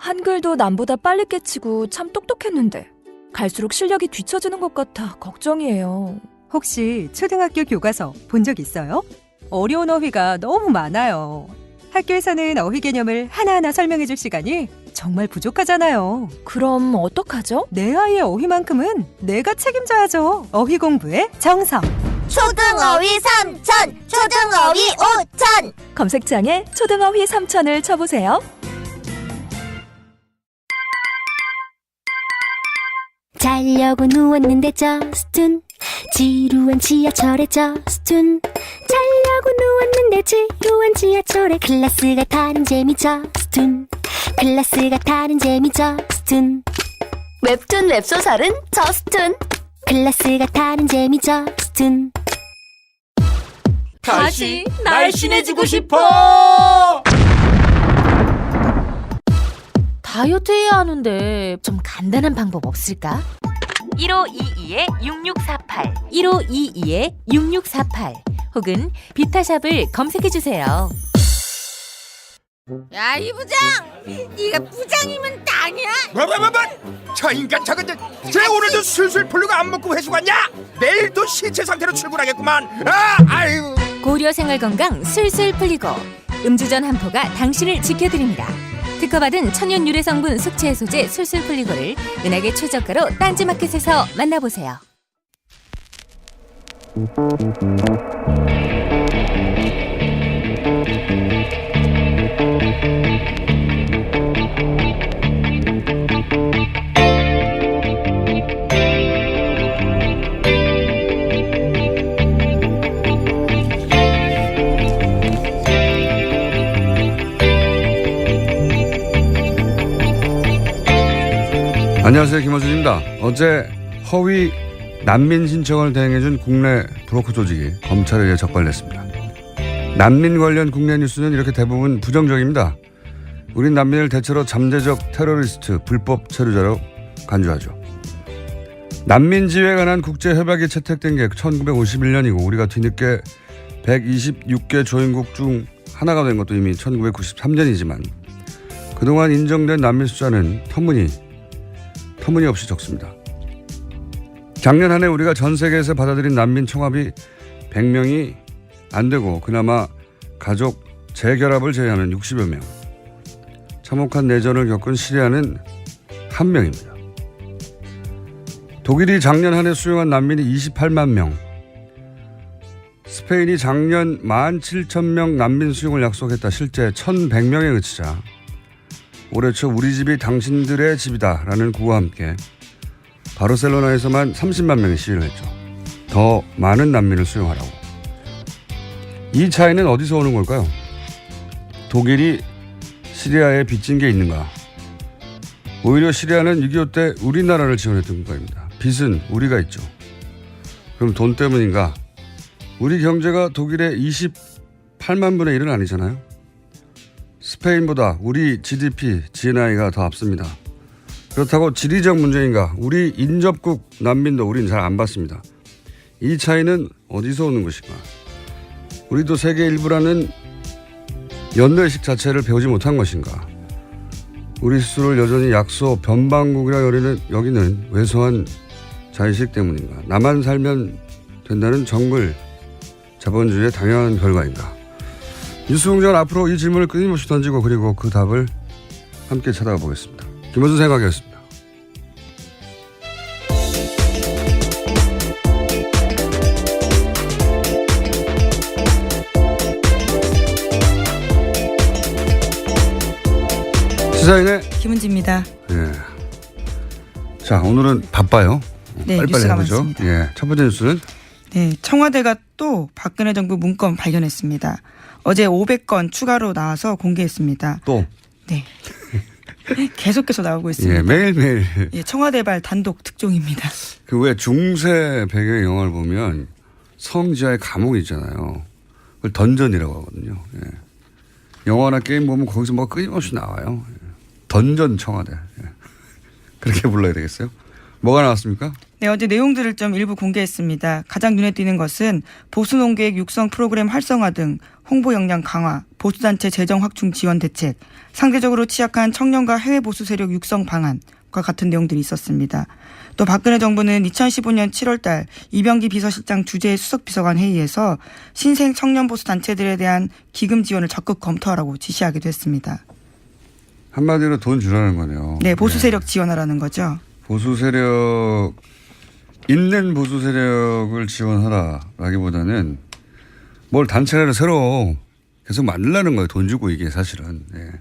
한글도 남보다 빨리 깨치고 참 똑똑했는데 갈수록 실력이 뒤처지는 것 같아 걱정이에요. 혹시 초등학교 교과서 본 적 있어요? 어려운 어휘가 너무 많아요. 학교에서는 어휘 개념을 하나하나 설명해 줄 시간이 정말 부족하잖아요. 그럼 어떡하죠? 내 아이의 어휘만큼은 내가 책임져야죠. 어휘 공부의 정성. 초등어휘 3천, 초등어휘 5천. 검색창에 초등어휘 3천을 쳐보세요. 자려고 누웠는데 저스툰 지루한 지하철에 저스툰 자려고 누웠는데 지루한 지하철에 클래스가 타는 재미 저스툰 클래스가 타는 재미 저스툰 웹툰 웹소설은 저스툰 클래스가 타는 재미 저스툰 다시 날씬해지고 싶어. 다이어트 해야 하는데 좀 간단한 방법 없을까? 1522-6648 1522-6648 혹은 비타샵을 검색해주세요. 야, 이 부장! 네가 부장이면 땅이야? 뭐? 저 인간 저건 쟤 오늘도 술술 풀리고 안 먹고 회수 갔냐? 내일도 신체 상태로 출근하겠구만. 아유. 고려 생활건강 술술 풀리고 음주전 한포가 당신을 지켜드립니다. 특허받은 천연 유래 성분 숙취 해소제 술술 풀리고를 은하계 최저가로 딴지마켓에서 만나보세요. 안녕하세요, 김호준입니다. 어제 허위 난민 신청을 대행해준 국내 브로커 조직이 검찰에 의해 적발됐습니다. 난민 관련 국내 뉴스는 이렇게 대부분 부정적입니다. 우린 난민을 대체로 잠재적 테러리스트, 불법 체류자로 간주하죠. 난민지회에 관한 국제협약이 채택된 게 1951년이고 우리가 뒤늦게 126개 조인국 중 하나가 된 것도 이미 1993년이지만 그동안 인정된 난민 숫자는 터무니없이 적습니다. 작년 한 해 우리가 전 세계에서 받아들인 난민 총합이 100명이 안 되고 그나마 가족 재결합을 제외하면 60여 명. 참혹한 내전을 겪은 시리아는 1명입니다. 독일이 작년 한 해 수용한 난민이 28만 명. 스페인이 작년 17,000명 난민 수용을 약속했다. 실제 1,100명에 그치자 올해 초 우리 집이 당신들의 집이다라는 구호와 함께 바르셀로나에서만 30만 명이 시위를 했죠. 더 많은 난민을 수용하라고. 이 차이는 어디서 오는 걸까요? 독일이 시리아에 빚진 게 있는가? 오히려 시리아는 6.25 때 우리나라를 지원했던 국가입니다. 빚은 우리가 있죠. 그럼 돈 때문인가? 우리 경제가 독일의 28만 분의 1은 아니잖아요. 스페인보다 우리 GDP, GNI가 더 앞섭니다. 그렇다고 지리적 문제인가? 우리 인접국 난민도 우린 잘 안 받습니다. 이 차이는 어디서 오는 것인가? 우리도 세계 일부라는 연대의식 자체를 배우지 못한 것인가? 우리 스스로를 여전히 약소, 변방국이라 여기는 왜소한 자의식 때문인가? 나만 살면 된다는 정글 자본주의의 당연한 결과인가? 뉴스공장은 앞으로 이 질문을 끊임없이 던지고 그리고 그 답을 함께 찾아가 보겠습니다. 김호준 생각이었습니다. 시사인의 김은지입니다. 예. 자, 오늘은 바빠요. 네, 빨리빨리 뉴스가 해보죠. 많습니다. 예, 첫 번째 뉴스는 네, 청와대가 또 박근혜 정부 문건 발견했습니다. 어제 500건 추가로 나와서 공개했습니다. 또 네. 계속해서 나오고 있습니다. 예, 매일매일 예, 청와대발 단독 특종입니다. 그 왜 중세 배경의 영화를 보면 성 지하에 감옥이 있잖아요. 그걸 던전이라고 하거든요. 예. 영화나 게임 보면 거기서 뭐 끊임없이 나와요. 예. 던전 청와대. 예. 그렇게 불러야 되겠어요? 뭐가 나왔습니까? 네, 어제 내용들을 좀 일부 공개했습니다. 가장 눈에 띄는 것은 보수 농객 육성 프로그램 활성화 등 홍보 역량 강화, 보수단체 재정 확충 지원 대책, 상대적으로 취약한 청년과 해외 보수 세력 육성 방안과 같은 내용들이 있었습니다. 또 박근혜 정부는 2015년 7월 달 이병기 비서실장 주재 수석비서관 회의에서 신생 청년 보수 단체들에 대한 기금 지원을 적극 검토하라고 지시하기도 했습니다. 한마디로 돈 주라는 거네요. 네, 보수 세력 지원하라는 거죠. 보수 세력, 있는 보수 세력을 지원하라라기보다는 뭘 단체를 새로 계속 만들라는 거예요. 돈 주고 이게 사실은. 예.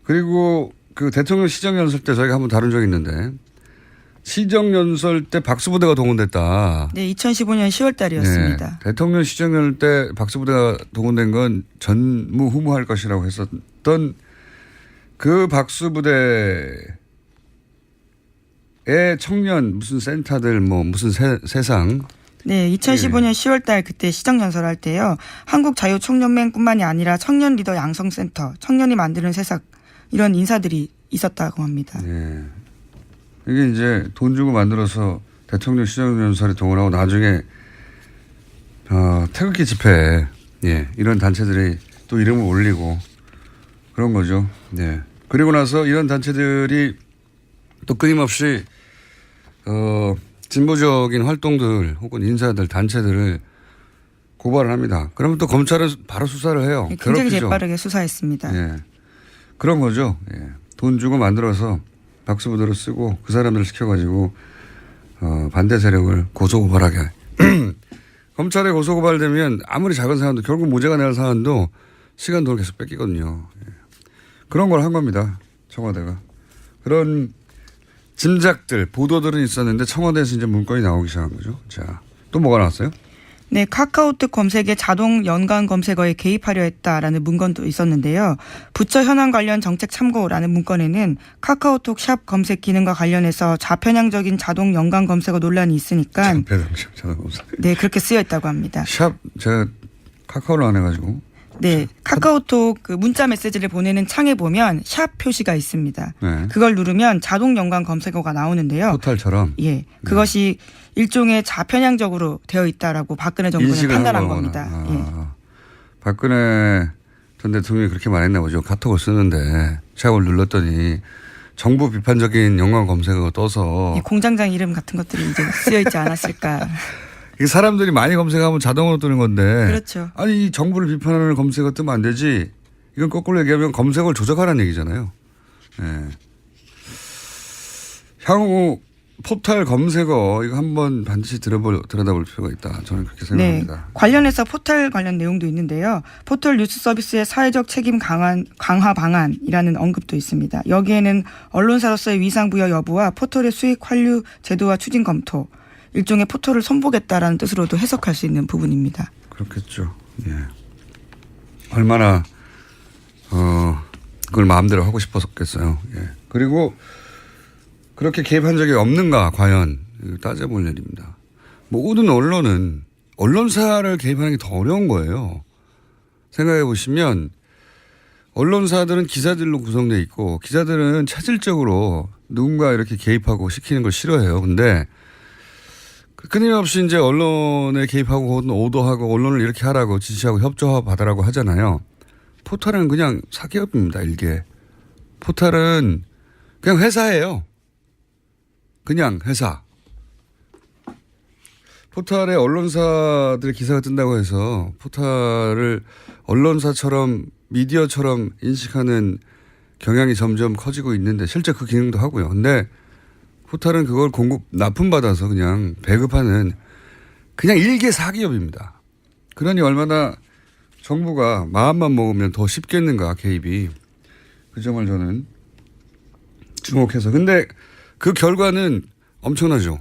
그리고 그 대통령 시정연설 때 저희가 한번 다룬 적이 있는데 시정연설 때 박수부대가 동원됐다. 네, 2015년 10월 달이었습니다. 네, 대통령 시정연설 때 박수부대가 동원된 건 전무후무할 것이라고 했었던 그 박수부대의 청년 무슨 센터들 뭐 무슨 세상. 네, 2015년 10월 달 그때 시정연설 할 때요. 한국자유총연맹뿐만이 아니라 청년 리더 양성센터, 청년이 만드는 세상 이런 인사들이 있었다고 합니다. 네. 이게 이제 돈 주고 만들어서 대통령 시정연설에 동원하고 나중에 태극기 집회에 이런 단체들이 또 이름을 올리고 그런 거죠. 네. 그리고 나서 이런 단체들이 또 끊임없이 진보적인 활동들 혹은 인사들 단체들을 고발을 합니다. 그러면 또 검찰은 바로 수사를 해요. 네, 굉장히 괴롭히죠. 재빠르게 수사했습니다. 예. 그런 거죠. 예. 돈 주고 만들어서 박수부대로 쓰고 그 사람들을 시켜가지고 반대 세력을 고소고발하게. 검찰에 고소고발되면 아무리 작은 사안도 결국 무죄가 날 사안도 시간 돈을 계속 뺏기거든요. 예. 그런 걸 한 겁니다. 청와대가. 그런 짐작들, 보도들은 있었는데 청와대에서 이제 문건이 나오기 시작한 거죠. 자, 또 뭐가 나왔어요? 네, 카카오톡 검색에 자동 연관 검색어에 개입하려 했다라는 문건도 있었는데요. 부처 현안 관련 정책 참고라는 문건에는 카카오톡 샵 검색 기능과 관련해서 좌편향적인 자동 연관 검색어 논란이 있으니까 좌편향적 자동 검색. 네, 그렇게 쓰여 있다고 합니다. 샵 제가 카카오를 안 해가지고. 네, 카카오톡 그 문자 메시지를 보내는 창에 보면 샵 표시가 있습니다. 네. 그걸 누르면 자동 연관 검색어가 나오는데요. 포탈처럼. 예, 그것이 일종의 좌편향적으로 되어 있다라고 박근혜 정부는 판단한 겁니다. 예. 박근혜 전 대통령이 그렇게 말했나 보죠. 카톡을 쓰는데 샵을 눌렀더니 정부 비판적인 연관 검색어가 떠서 예, 공장장 이름 같은 것들이 이제 쓰여 있지 않았을까. 이게 사람들이 많이 검색하면 자동으로 뜨는 건데. 그렇죠. 아니 이 정부를 비판하는 검색어 뜨면 안 되지. 이건 거꾸로 얘기하면 검색어를 조작하라는 얘기잖아요. 예. 향후 포털 검색어 이거 한번 반드시 들여다볼 필요가 있다. 저는 그렇게 생각합니다. 네, 관련해서 포털 관련 내용도 있는데요. 포털 뉴스 서비스의 사회적 책임 강화 방안이라는 언급도 있습니다. 여기에는 언론사로서의 위상 부여 여부와 포털의 수익 환류 제도와 추진 검토, 일종의 포털을 손보겠다라는 뜻으로도 해석할 수 있는 부분입니다. 그렇겠죠. 예. 얼마나 그걸 마음대로 하고 싶었겠어요. 예. 그리고 그렇게 개입한 적이 없는가 과연 따져볼 일입니다. 모든 언론은 언론사를 개입하는 게 더 어려운 거예요. 생각해 보시면 언론사들은 기자들로 구성되어 있고 기자들은 차질적으로 누군가 이렇게 개입하고 시키는 걸 싫어해요. 근데 끊임없이 이제 언론에 개입하고 오도하고 언론을 이렇게 하라고 지시하고 협조받으라고 하잖아요. 포털은 그냥 사기업입니다. 일개. 포털은 그냥 회사예요. 그냥 회사. 포털에 언론사들의 기사가 뜬다고 해서 포털을 언론사처럼 미디어처럼 인식하는 경향이 점점 커지고 있는데 실제 그 기능도 하고요. 근데 포털은 그걸 납품받아서 그냥 배급하는 그냥 일개 사기업입니다. 그러니 얼마나 정부가 마음만 먹으면 더 쉽겠는가 개입이. 그 점을 저는 주목해서. 근데 그 결과는 엄청나죠.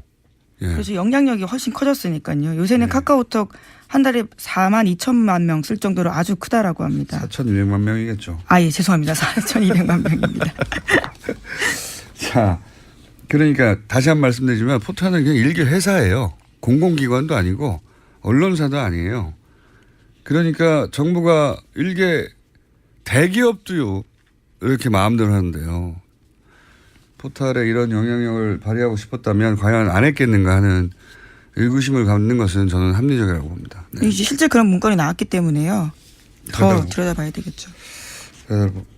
예. 그래서 영향력이 훨씬 커졌으니까요. 요새는 카카오톡 한 달에 4만 2천만 명 쓸 정도로 아주 크다라고 합니다. 4,200만 명이겠죠. 아, 예, 죄송합니다. 4,200만 명입니다. 자, 그러니까 다시 한 번 말씀드리지만 포털은 그냥 일개 회사예요. 공공기관도 아니고 언론사도 아니에요. 그러니까 정부가 일개 대기업도요 이렇게 마음대로 하는데요. 포탈에 이런 영향력을 발휘하고 싶었다면 과연 안 했겠는가 하는 의구심을 갖는 것은 저는 합리적이라고 봅니다. 네. 이제 실제 그런 문건이 나왔기 때문에요. 더 들여다봐야 되겠죠.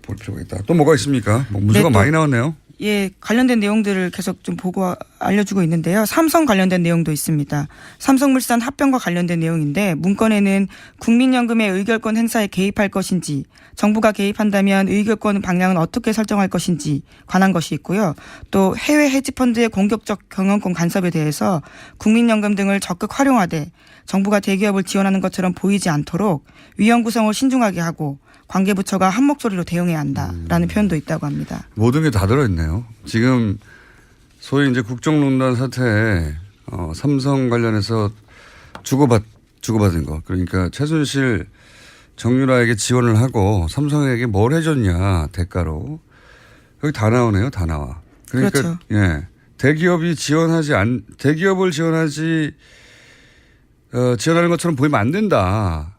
볼 필요가 있다. 또 뭐가 있습니까? 뭐 문서가 네, 또- 많이 나왔네요. 예, 관련된 내용들을 계속 좀 보고 알려주고 있는데요. 삼성 관련된 내용도 있습니다. 삼성물산 합병과 관련된 내용인데 문건에는 국민연금의 의결권 행사에 개입할 것인지 정부가 개입한다면 의결권 방향은 어떻게 설정할 것인지 관한 것이 있고요. 또 해외 헤지펀드의 공격적 경영권 간섭에 대해서 국민연금 등을 적극 활용하되 정부가 대기업을 지원하는 것처럼 보이지 않도록 위원 구성을 신중하게 하고 관계부처가 한 목소리로 대응해야 한다라는 표현도 있다고 합니다. 모든 게 다 들어있네요. 지금 소위 이제 국정농단 사태에 삼성 관련해서 주고받은 거. 그러니까 최순실 정유라에게 지원을 하고 삼성에게 뭘 해줬냐 대가로. 여기 다 나오네요. 다 나와. 그러니까 그렇죠. 예. 대기업을 지원하는 것처럼 보이면 안 된다.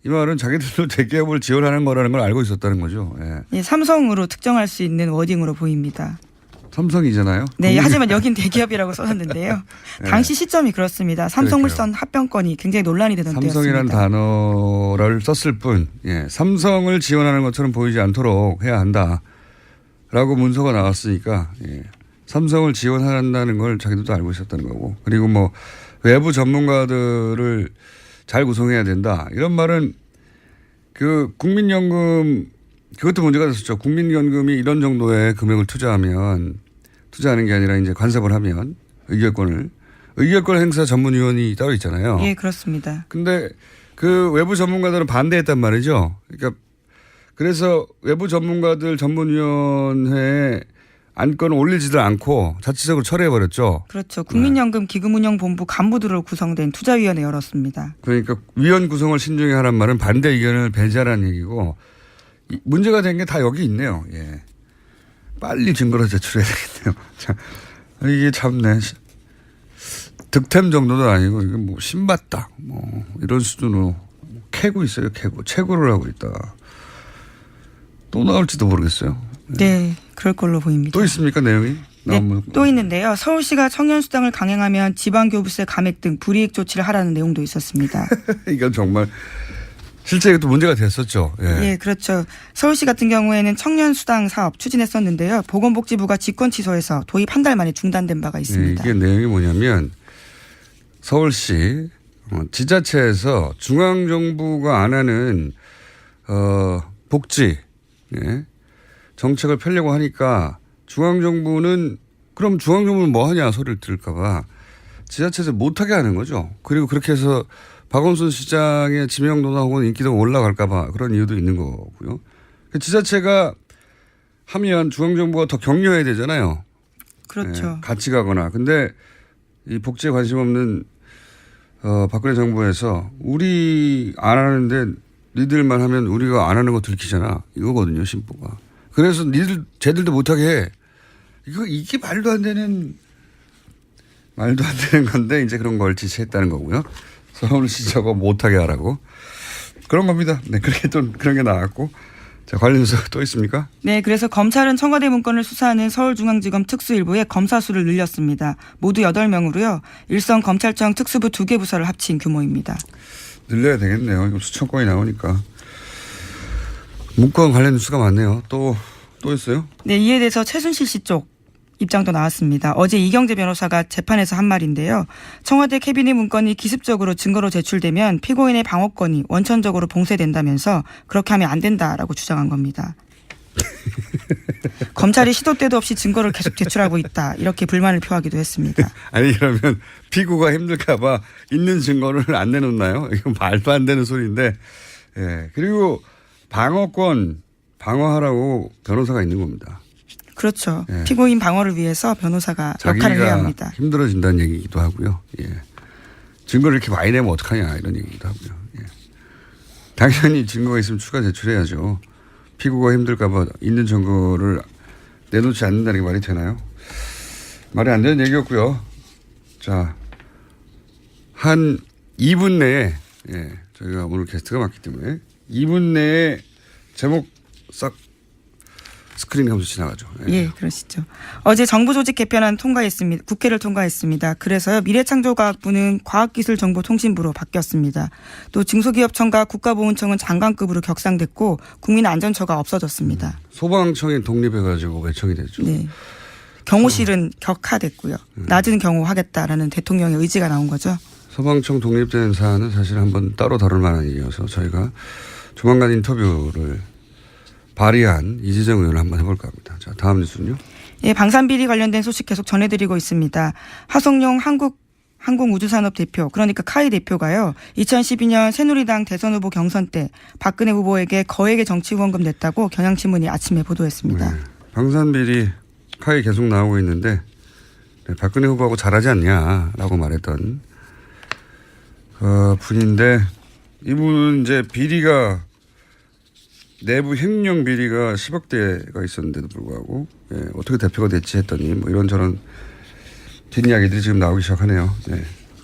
이 말은 자기들도 대기업을 지원하는 거라는 걸 알고 있었다는 거죠. 예. 예, 삼성으로 특정할 수 있는 워딩으로 보입니다. 삼성이잖아요. 네, 하지만 여긴 대기업이라고 써놨는데요. 네. 당시 시점이 그렇습니다. 삼성물산 합병건이 굉장히 논란이 되던 삼성이라는 때였습니다. 단어를 썼을 뿐, 예, 삼성을 지원하는 것처럼 보이지 않도록 해야 한다라고 문서가 나왔으니까, 예, 삼성을 지원한다는 걸 자기들도 알고 있었다는 거고, 그리고 뭐 외부 전문가들을 잘 구성해야 된다. 이런 말은 그 국민연금 그것도 문제가 됐었죠. 국민연금이 이런 정도의 금액을 투자하는 게 아니라 이제 간섭을 하면 의결권 행사 전문위원이 따로 있잖아요. 예, 그렇습니다. 근데 그 외부 전문가들은 반대했단 말이죠. 그러니까 그래서 외부 전문가들 전문위원회에 안건을 올리지도 않고 자체적으로 철회해버렸죠. 그렇죠. 국민연금 기금운용본부 간부들로 구성된 투자위원회 열었습니다. 그러니까 위원 구성을 신중히 하란 말은 반대 의견을 배제하라는 얘기고 문제가 된 게 다 여기 있네요. 예. 빨리 증거를 제출해야 되겠네요. 자, 이게 참네. 득템 정도도 아니고 이게 뭐 신받다 뭐 이런 수준으로 캐고 있어요. 채굴을 하고 있다. 또 나올지도 모르겠어요. 네, 그럴 걸로 보입니다. 또 있습니까 내용이? 네, 또 있는데요. 서울시가 청년수당을 강행하면 지방교부세 감액 등 불이익 조치를 하라는 내용도 있었습니다. 이건 정말 실제 이것도 문제가 됐었죠. 예. 예, 그렇죠. 서울시 같은 경우에는 청년수당 사업 추진했었는데요. 보건복지부가 직권 취소해서 도입 한 달 만에 중단된 바가 있습니다. 이게 내용이 뭐냐면 서울시 지자체에서 중앙정부가 안 하는 복지 정책을 펴려고 하니까 중앙정부는 뭐 하냐 소리를 들을까 봐 지자체에서 못하게 하는 거죠. 그리고 그렇게 해서 박원순 시장의 지명도나 혹은 인기도가 올라갈까 봐 그런 이유도 있는 거고요. 지자체가 하면 중앙정부가 더 격려해야 되잖아요. 그렇죠. 같이 가거나. 근데 이 복지에 관심 없는 박근혜 정부에서 우리 안 하는데 니들만 하면 우리가 안 하는 거 들키잖아. 이거거든요, 심보가. 그래서 쟤들도 못하게 해. 이게 말도 안 되는 건데 이제 그런 걸 지시했다는 거고요. 서울시 저거 못하게 하라고. 그런 겁니다. 네, 그렇게 또 그런 게 나왔고. 자, 관련 뉴스 또 있습니까? 네, 그래서 검찰은 청와대 문건을 수사하는 서울중앙지검 특수일부의 검사 수를 늘렸습니다. 모두 8명으로요. 일선 검찰청 특수부 2개 부서를 합친 규모입니다. 늘려야 되겠네요. 이거 수천 건이 나오니까. 문건 관련 뉴스가 많네요. 또 있어요? 네, 이에 대해서 최순실 씨 쪽 입장도 나왔습니다. 어제 이경재 변호사가 재판에서 한 말인데요. 청와대 캐비닛 문건이 기습적으로 증거로 제출되면 피고인의 방어권이 원천적으로 봉쇄된다면서 그렇게 하면 안 된다라고 주장한 겁니다. 검찰이 시도 때도 없이 증거를 계속 제출하고 있다. 이렇게 불만을 표하기도 했습니다. 아니 그러면 피고가 힘들까 봐 있는 증거를 안 내놓나요? 이건 말도 안 되는 소리인데. 예. 그리고 방어권 방어하라고 변호사가 있는 겁니다. 그렇죠. 예. 피고인 방어를 위해서 변호사가 역할을 해야 합니다. 힘들어진다는 얘기기도 하고요. 예. 증거를 이렇게 많이 내면 어떡하냐 이런 얘기기도 하고요. 예. 당연히 증거가 있으면 추가 제출해야죠. 피고가 힘들까 봐 있는 증거를 내놓지 않는다는 게 말이 되나요? 말이 안 되는 얘기였고요. 자, 한 2분 내에 저희가 오늘 게스트가 많기 때문에 2분 내에 제목 싹 스크린하면서 지나가죠. 예, 그러시죠. 어제 정부 조직 개편안 통과했습니다. 국회를 통과했습니다. 그래서요, 미래창조과학부는 과학기술정보통신부로 바뀌었습니다. 또 중소기업청과 국가보훈청은 장관급으로 격상됐고 국민안전처가 없어졌습니다. 소방청이 독립해가지고 외청이 됐죠. 네. 경호실은 격하됐고요. 낮은 경호하겠다라는 대통령의 의지가 나온 거죠. 소방청 독립된 사안은 사실 한번 따로 다룰 만한 일이어서 저희가 조만간 인터뷰를 발의한 이재정 의원을 한번 해볼까 합니다. 자, 다음 뉴스는요. 예, 방산비리 관련된 소식 계속 전해드리고 있습니다. 하성룡 항공우주산업 대표, 그러니까 카이 대표가요, 2012년 새누리당 대선 후보 경선 때 박근혜 후보에게 거액의 정치 후원금 냈다고 경향신문이 아침에 보도했습니다. 네, 방산비리 카이 계속 나오고 있는데 네, 박근혜 후보하고 잘하지 않냐라고 말했던 분인데 이분은 이제 비리가 내부 횡령 비리가 10억 대가 있었는데도 불구하고 어떻게 대표가 됐지 했더니 뭐 이런저런 뒷이야기들이 지금 나오기 시작하네요. 네.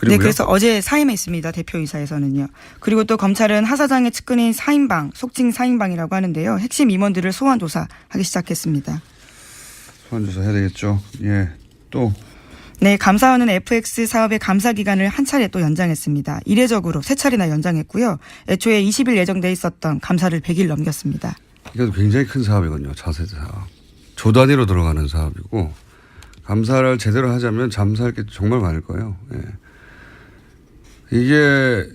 네, 그래서 어제 사임했습니다. 대표이사에서는요. 그리고 또 검찰은 하 사장의 측근인 사임방, 속칭 사임방이라고 하는데요. 핵심 임원들을 소환 조사하기 시작했습니다. 소환 조사 해야 되겠죠. 예. 또 네, 감사원은 FX 사업의 감사 기간을 한 차례 또 연장했습니다. 이례적으로 3차례나 연장했고요. 애초에 20일 예정돼 있었던 감사를 100일 넘겼습니다. 이것도 굉장히 큰 사업이거든요. 차세대 사업. 조 단위로 들어가는 사업이고 감사를 제대로 하자면 잠사할 게 정말 많을 거예요. 예. 이게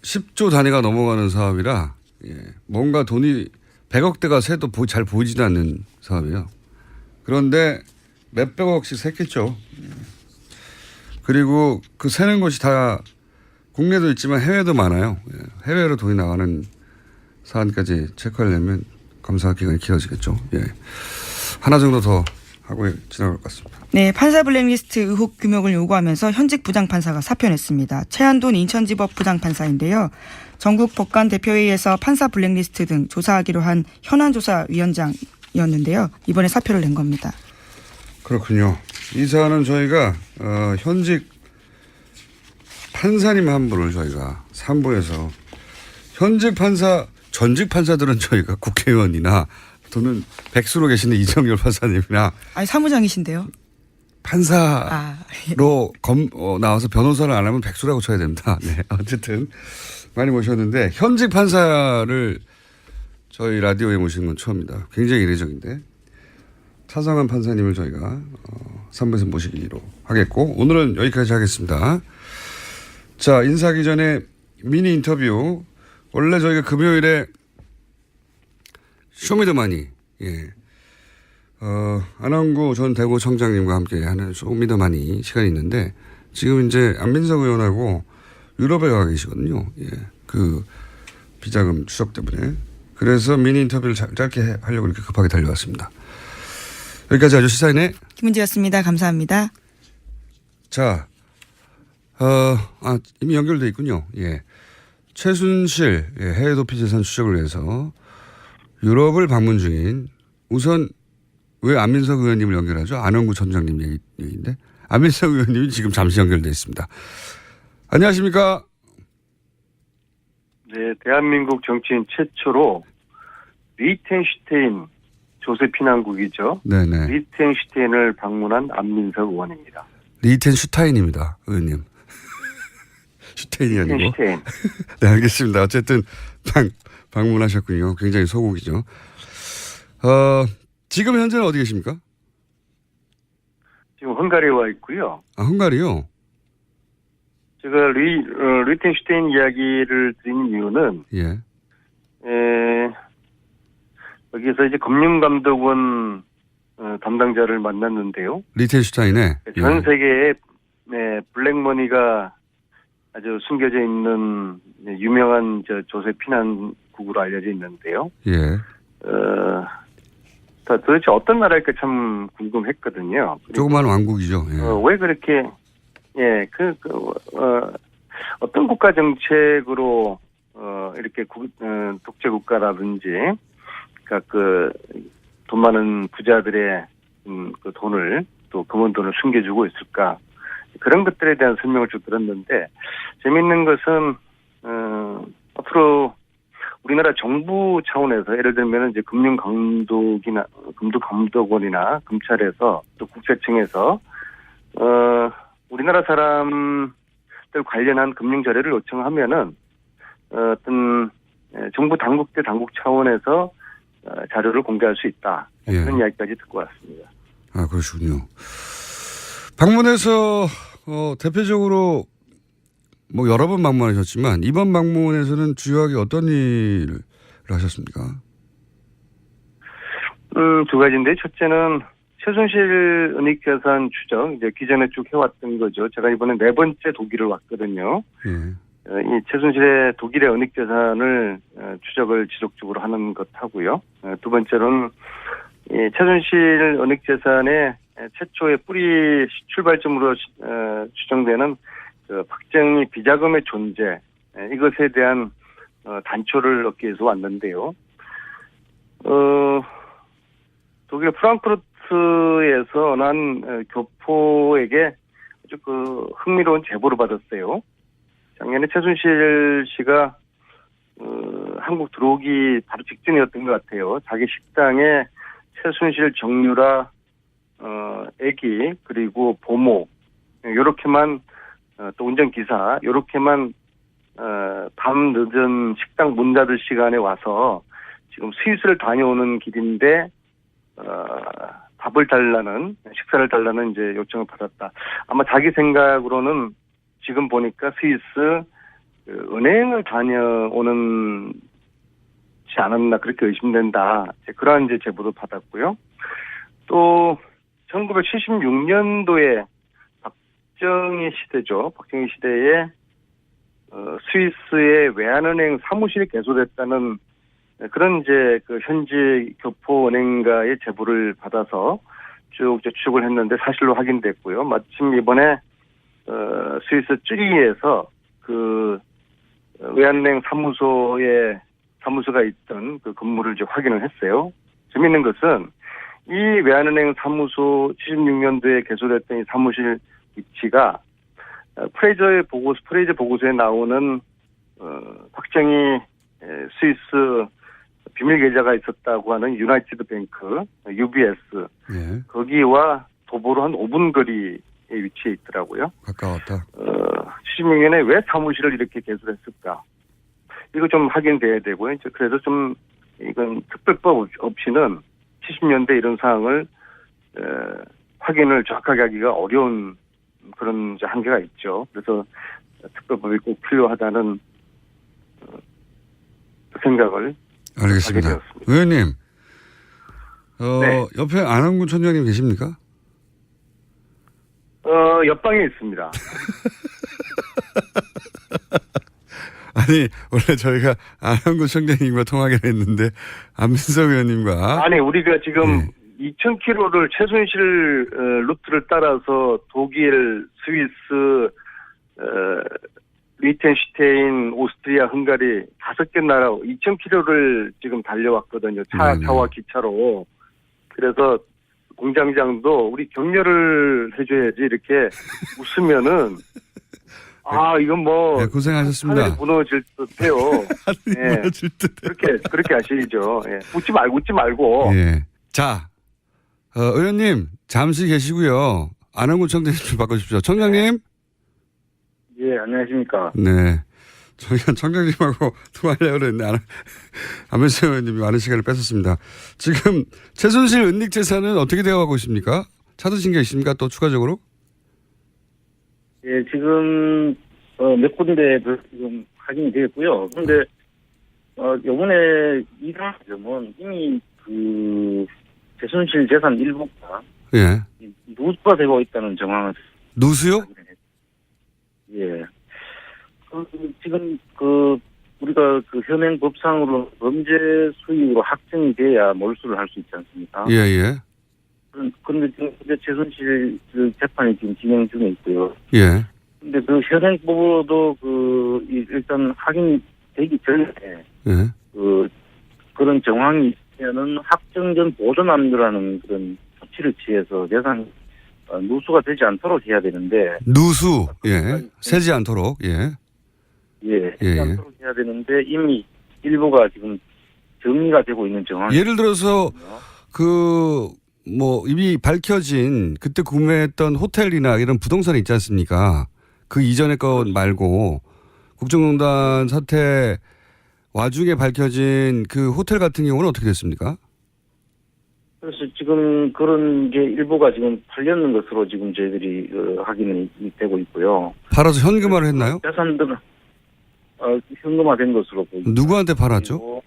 10조 단위가 넘어가는 사업이라 뭔가 돈이 100억대가 새도 잘 보이지도 않는 사업이에요. 그런데 몇백억씩 샜겠죠. 그리고 그 새는 곳이 다 국내도 있지만 해외도 많아요. 해외로 돈이 나가는 사안까지 체크하려면 감사 기간이 길어지겠죠. 예. 하나 정도 더 하고 지나갈 것 같습니다. 네, 판사 블랙리스트 의혹 규명을 요구하면서 현직 부장판사가 사표냈습니다. 최한돈 인천지법 부장판사인데요. 전국 법관 대표회의에서 판사 블랙리스트 등 조사하기로 한 현안조사위원장이었는데요. 이번에 사표를 낸 겁니다. 그렇군요. 이 사안은 저희가 현직 판사님 한 분을 저희가 3부에서 현직 판사, 전직 판사들은 저희가 국회의원이나 또는 백수로 계시는 이정열 판사님이나 아니 사무장이신데요. 판사로 나와서 변호사를 안 하면 백수라고 쳐야 됩니다. 네, 어쨌든 많이 모셨는데 현직 판사를 저희 라디오에 모시는 건 처음입니다. 굉장히 이례적인데 차성한 판사님을 저희가 3부에서 모시기로 하겠고 오늘은 여기까지 하겠습니다. 자, 인사하기 전에 미니 인터뷰. 원래 저희가 금요일에 쇼미더머니 안원구 전 대구청장님과 함께 하는 쇼미더머니 시간이 있는데 지금 이제 안민석 의원하고 유럽에 가 계시거든요. 예. 그 비자금 추적 때문에. 그래서 미니 인터뷰를 짧게 하려고 이렇게 급하게 달려왔습니다. 여기까지 아주 시사인의 김은지였습니다. 감사합니다. 자, 이미 연결돼 있군요. 예. 최순실 해외 도피 재산 추적을 위해서 유럽을 방문 중인 우선 왜 안민석 의원님을 연결하죠? 안원구 전장님 얘기인데 안민석 의원님이 지금 잠시 연결돼 있습니다. 안녕하십니까? 네, 대한민국 정치인 최초로 리텐슈테인 조세 피난국이죠. 네네. 리텐슈테인을 방문한 안민석 의원입니다. 리텐슈타인입니다, 의원님. 슈테인이 아니고. 리텐슈테인. 네, 알겠습니다. 어쨌든 방문하셨군요. 굉장히 소국이죠. 지금 현재는 어디 계십니까? 지금 헝가리에 와 있고요. 아, 헝가리요? 제가 리텐슈테인 이야기를 드린 이유는 여기서 이제 금융감독원 담당자를 만났는데요. 리텐슈타인에 전 세계에 블랙머니가 아주 숨겨져 있는 유명한 조세 피난국으로 알려져 있는데요. 도대체 어떤 나라일까 참 궁금했거든요. 조그만 왕국이죠. 왜 그렇게 어떤 국가 정책으로 이렇게 독재 국가라든지 그러니까 돈 많은 부자들의 그 돈을 또 검은 돈을 숨겨주고 있을까 그런 것들에 대한 설명을 쭉 들었는데 재미있는 것은 앞으로 우리나라 정부 차원에서 예를 들면 이제 금융감독원이나 검찰에서 또 국세청에서 우리나라 사람들 관련한 금융 자료를 요청하면은 어떤 정부 당국 대 당국 차원에서 자료를 공개할 수 있다. 예. 그런 이야기까지 듣고 왔습니다. 아, 그러시군요. 방문해서 대표적으로 뭐 여러 번 방문하셨지만 이번 방문에서는 주요하게 어떤 일을 하셨습니까? 두 가지인데 첫째는 최순실 은닉재산 추적 이제 기존에 쭉 해왔던 거죠. 제가 이번에 4번째 독일을 왔거든요. 예. 이 최순실의 독일의 은닉재산을 추적을 지속적으로 하는 것 하고요. 두 번째로는 이 최순실 은닉재산의 최초의 뿌리 출발점으로 추정되는 그 박정희 비자금의 존재 이것에 대한 단초를 얻기 위해서 왔는데요. 독일 프랑크푸르트에서 난 교포에게 아주 그 흥미로운 제보를 받았어요. 작년에 최순실 씨가 한국 들어오기 바로 직전이었던 것 같아요. 자기 식당에 최순실 정유라 애기 그리고 보모 요렇게만 또 운전기사 요렇게만 밤 늦은 식당 문 닫을 시간에 와서 지금 스위스를 다녀오는 길인데 밥을 달라는 식사를 달라는 이제 요청을 받았다. 아마 자기 생각으로는 지금 보니까 스위스 은행을 다녀오는지 않았나 그렇게 의심된다. 그러한 이제 제보도 받았고요. 또 1976년도에 박정희 시대죠. 박정희 시대에 스위스의 외환은행 사무실이 개소됐다는 그런 이제 그 현지 교포은행가의 제보를 받아서 쭉 이제 추적을 했는데 사실로 확인됐고요. 마침 이번에 스위스 쯔리히에서 그 외환은행 사무소가 있던 그 건물을 이제 확인을 했어요. 재미있는 것은 이 외환은행 사무소 76년도에 개소됐던 이 사무실 위치가 프레이저 보고서에 나오는 박정희 스위스 비밀 계좌가 있었다고 하는 유나이티드 뱅크 UBS 예. 거기와 도보로 한 5분 거리에 위치해 있더라고요. 가까웠다. 76년에 왜 사무실을 이렇게 개설했을까? 이거 좀 확인돼야 되고요. 그래서 좀 이건 특별법 없이는 70년대 이런 사항을 확인을 정확하게 하기가 어려운 그런 이제 한계가 있죠. 그래서 특별법이 꼭 필요하다는 생각을 알겠습니다. 하게 되었습니다. 의원님, 네. 옆에 안한군 총장님 계십니까? 옆방에 있습니다. 아니, 원래 저희가 안한군 총장님과 통화하기로 했는데 안민석 의원님과 아니, 우리가 지금 네. 2,000km를 최순실 루트를 따라서 독일, 스위스, 리텐슈테인, 오스트리아, 헝가리 5개 나라 2,000km를 지금 달려왔거든요. 차와 기차로. 그래서 공장장도 우리 격려를 해줘야지 이렇게 웃으면은 이건 뭐 네, 고생하셨습니다. 하늘이 무너질 듯해요. 하늘이 무너질 듯. 그렇게 하시죠. 예. 웃지 말고. 예. 자, 의원님 잠시 계시고요. 안한군 총장님 좀 바꿔주십시오. 총장님. 예, 안녕하십니까. 네. 저희가 총장님하고 통화하려고 그랬는데 안민석 의원님이 많은 시간을 뺏었습니다. 지금 최순실 은닉 재산은 어떻게 되어가고 있습니까? 찾으신 게 있습니까? 또 추가적으로? 예, 지금 몇 군데 지금 확인이 되었고요. 그런데 요번에 이상한 점은 이미 그 최순실 재산 일부가 예. 누수가 되고 있다는 정황을 누수요? 예. 지금 우리가 현행 법상으로 범죄 수익으로 확정이 돼야 몰수를 할 수 있지 않습니까? 예, 예. 그런데 지금 최순실 재판이 지금 진행 중에 있고요. 예. 근데 현행법으로도 일단 확인되기 전에 예. 그런 정황이 있으면은 확정된 보존함이라는 그런 조치를 취해서 재산 누수가 되지 않도록 해야 되는데. 누수. 예. 새지 않도록. 예. 예. 새지 않도록 해야 되는데 이미 일부가 지금 정리가 되고 있는 정황. 예를 들어서 이미 밝혀진 그때 구매했던 호텔이나 이런 부동산이 있지 않습니까? 그 이전의 것 말고 국정농단 사태 와중에 밝혀진 그 호텔 같은 경우는 어떻게 됐습니까? 그래서 지금 그런 게 일부가 지금 팔렸는 것으로 지금 저희들이 확인이 되고 있고요. 팔아서 현금화를 했나요? 재산들은 현금화된 것으로 보입니다. 누구한테 팔았죠? 그리고,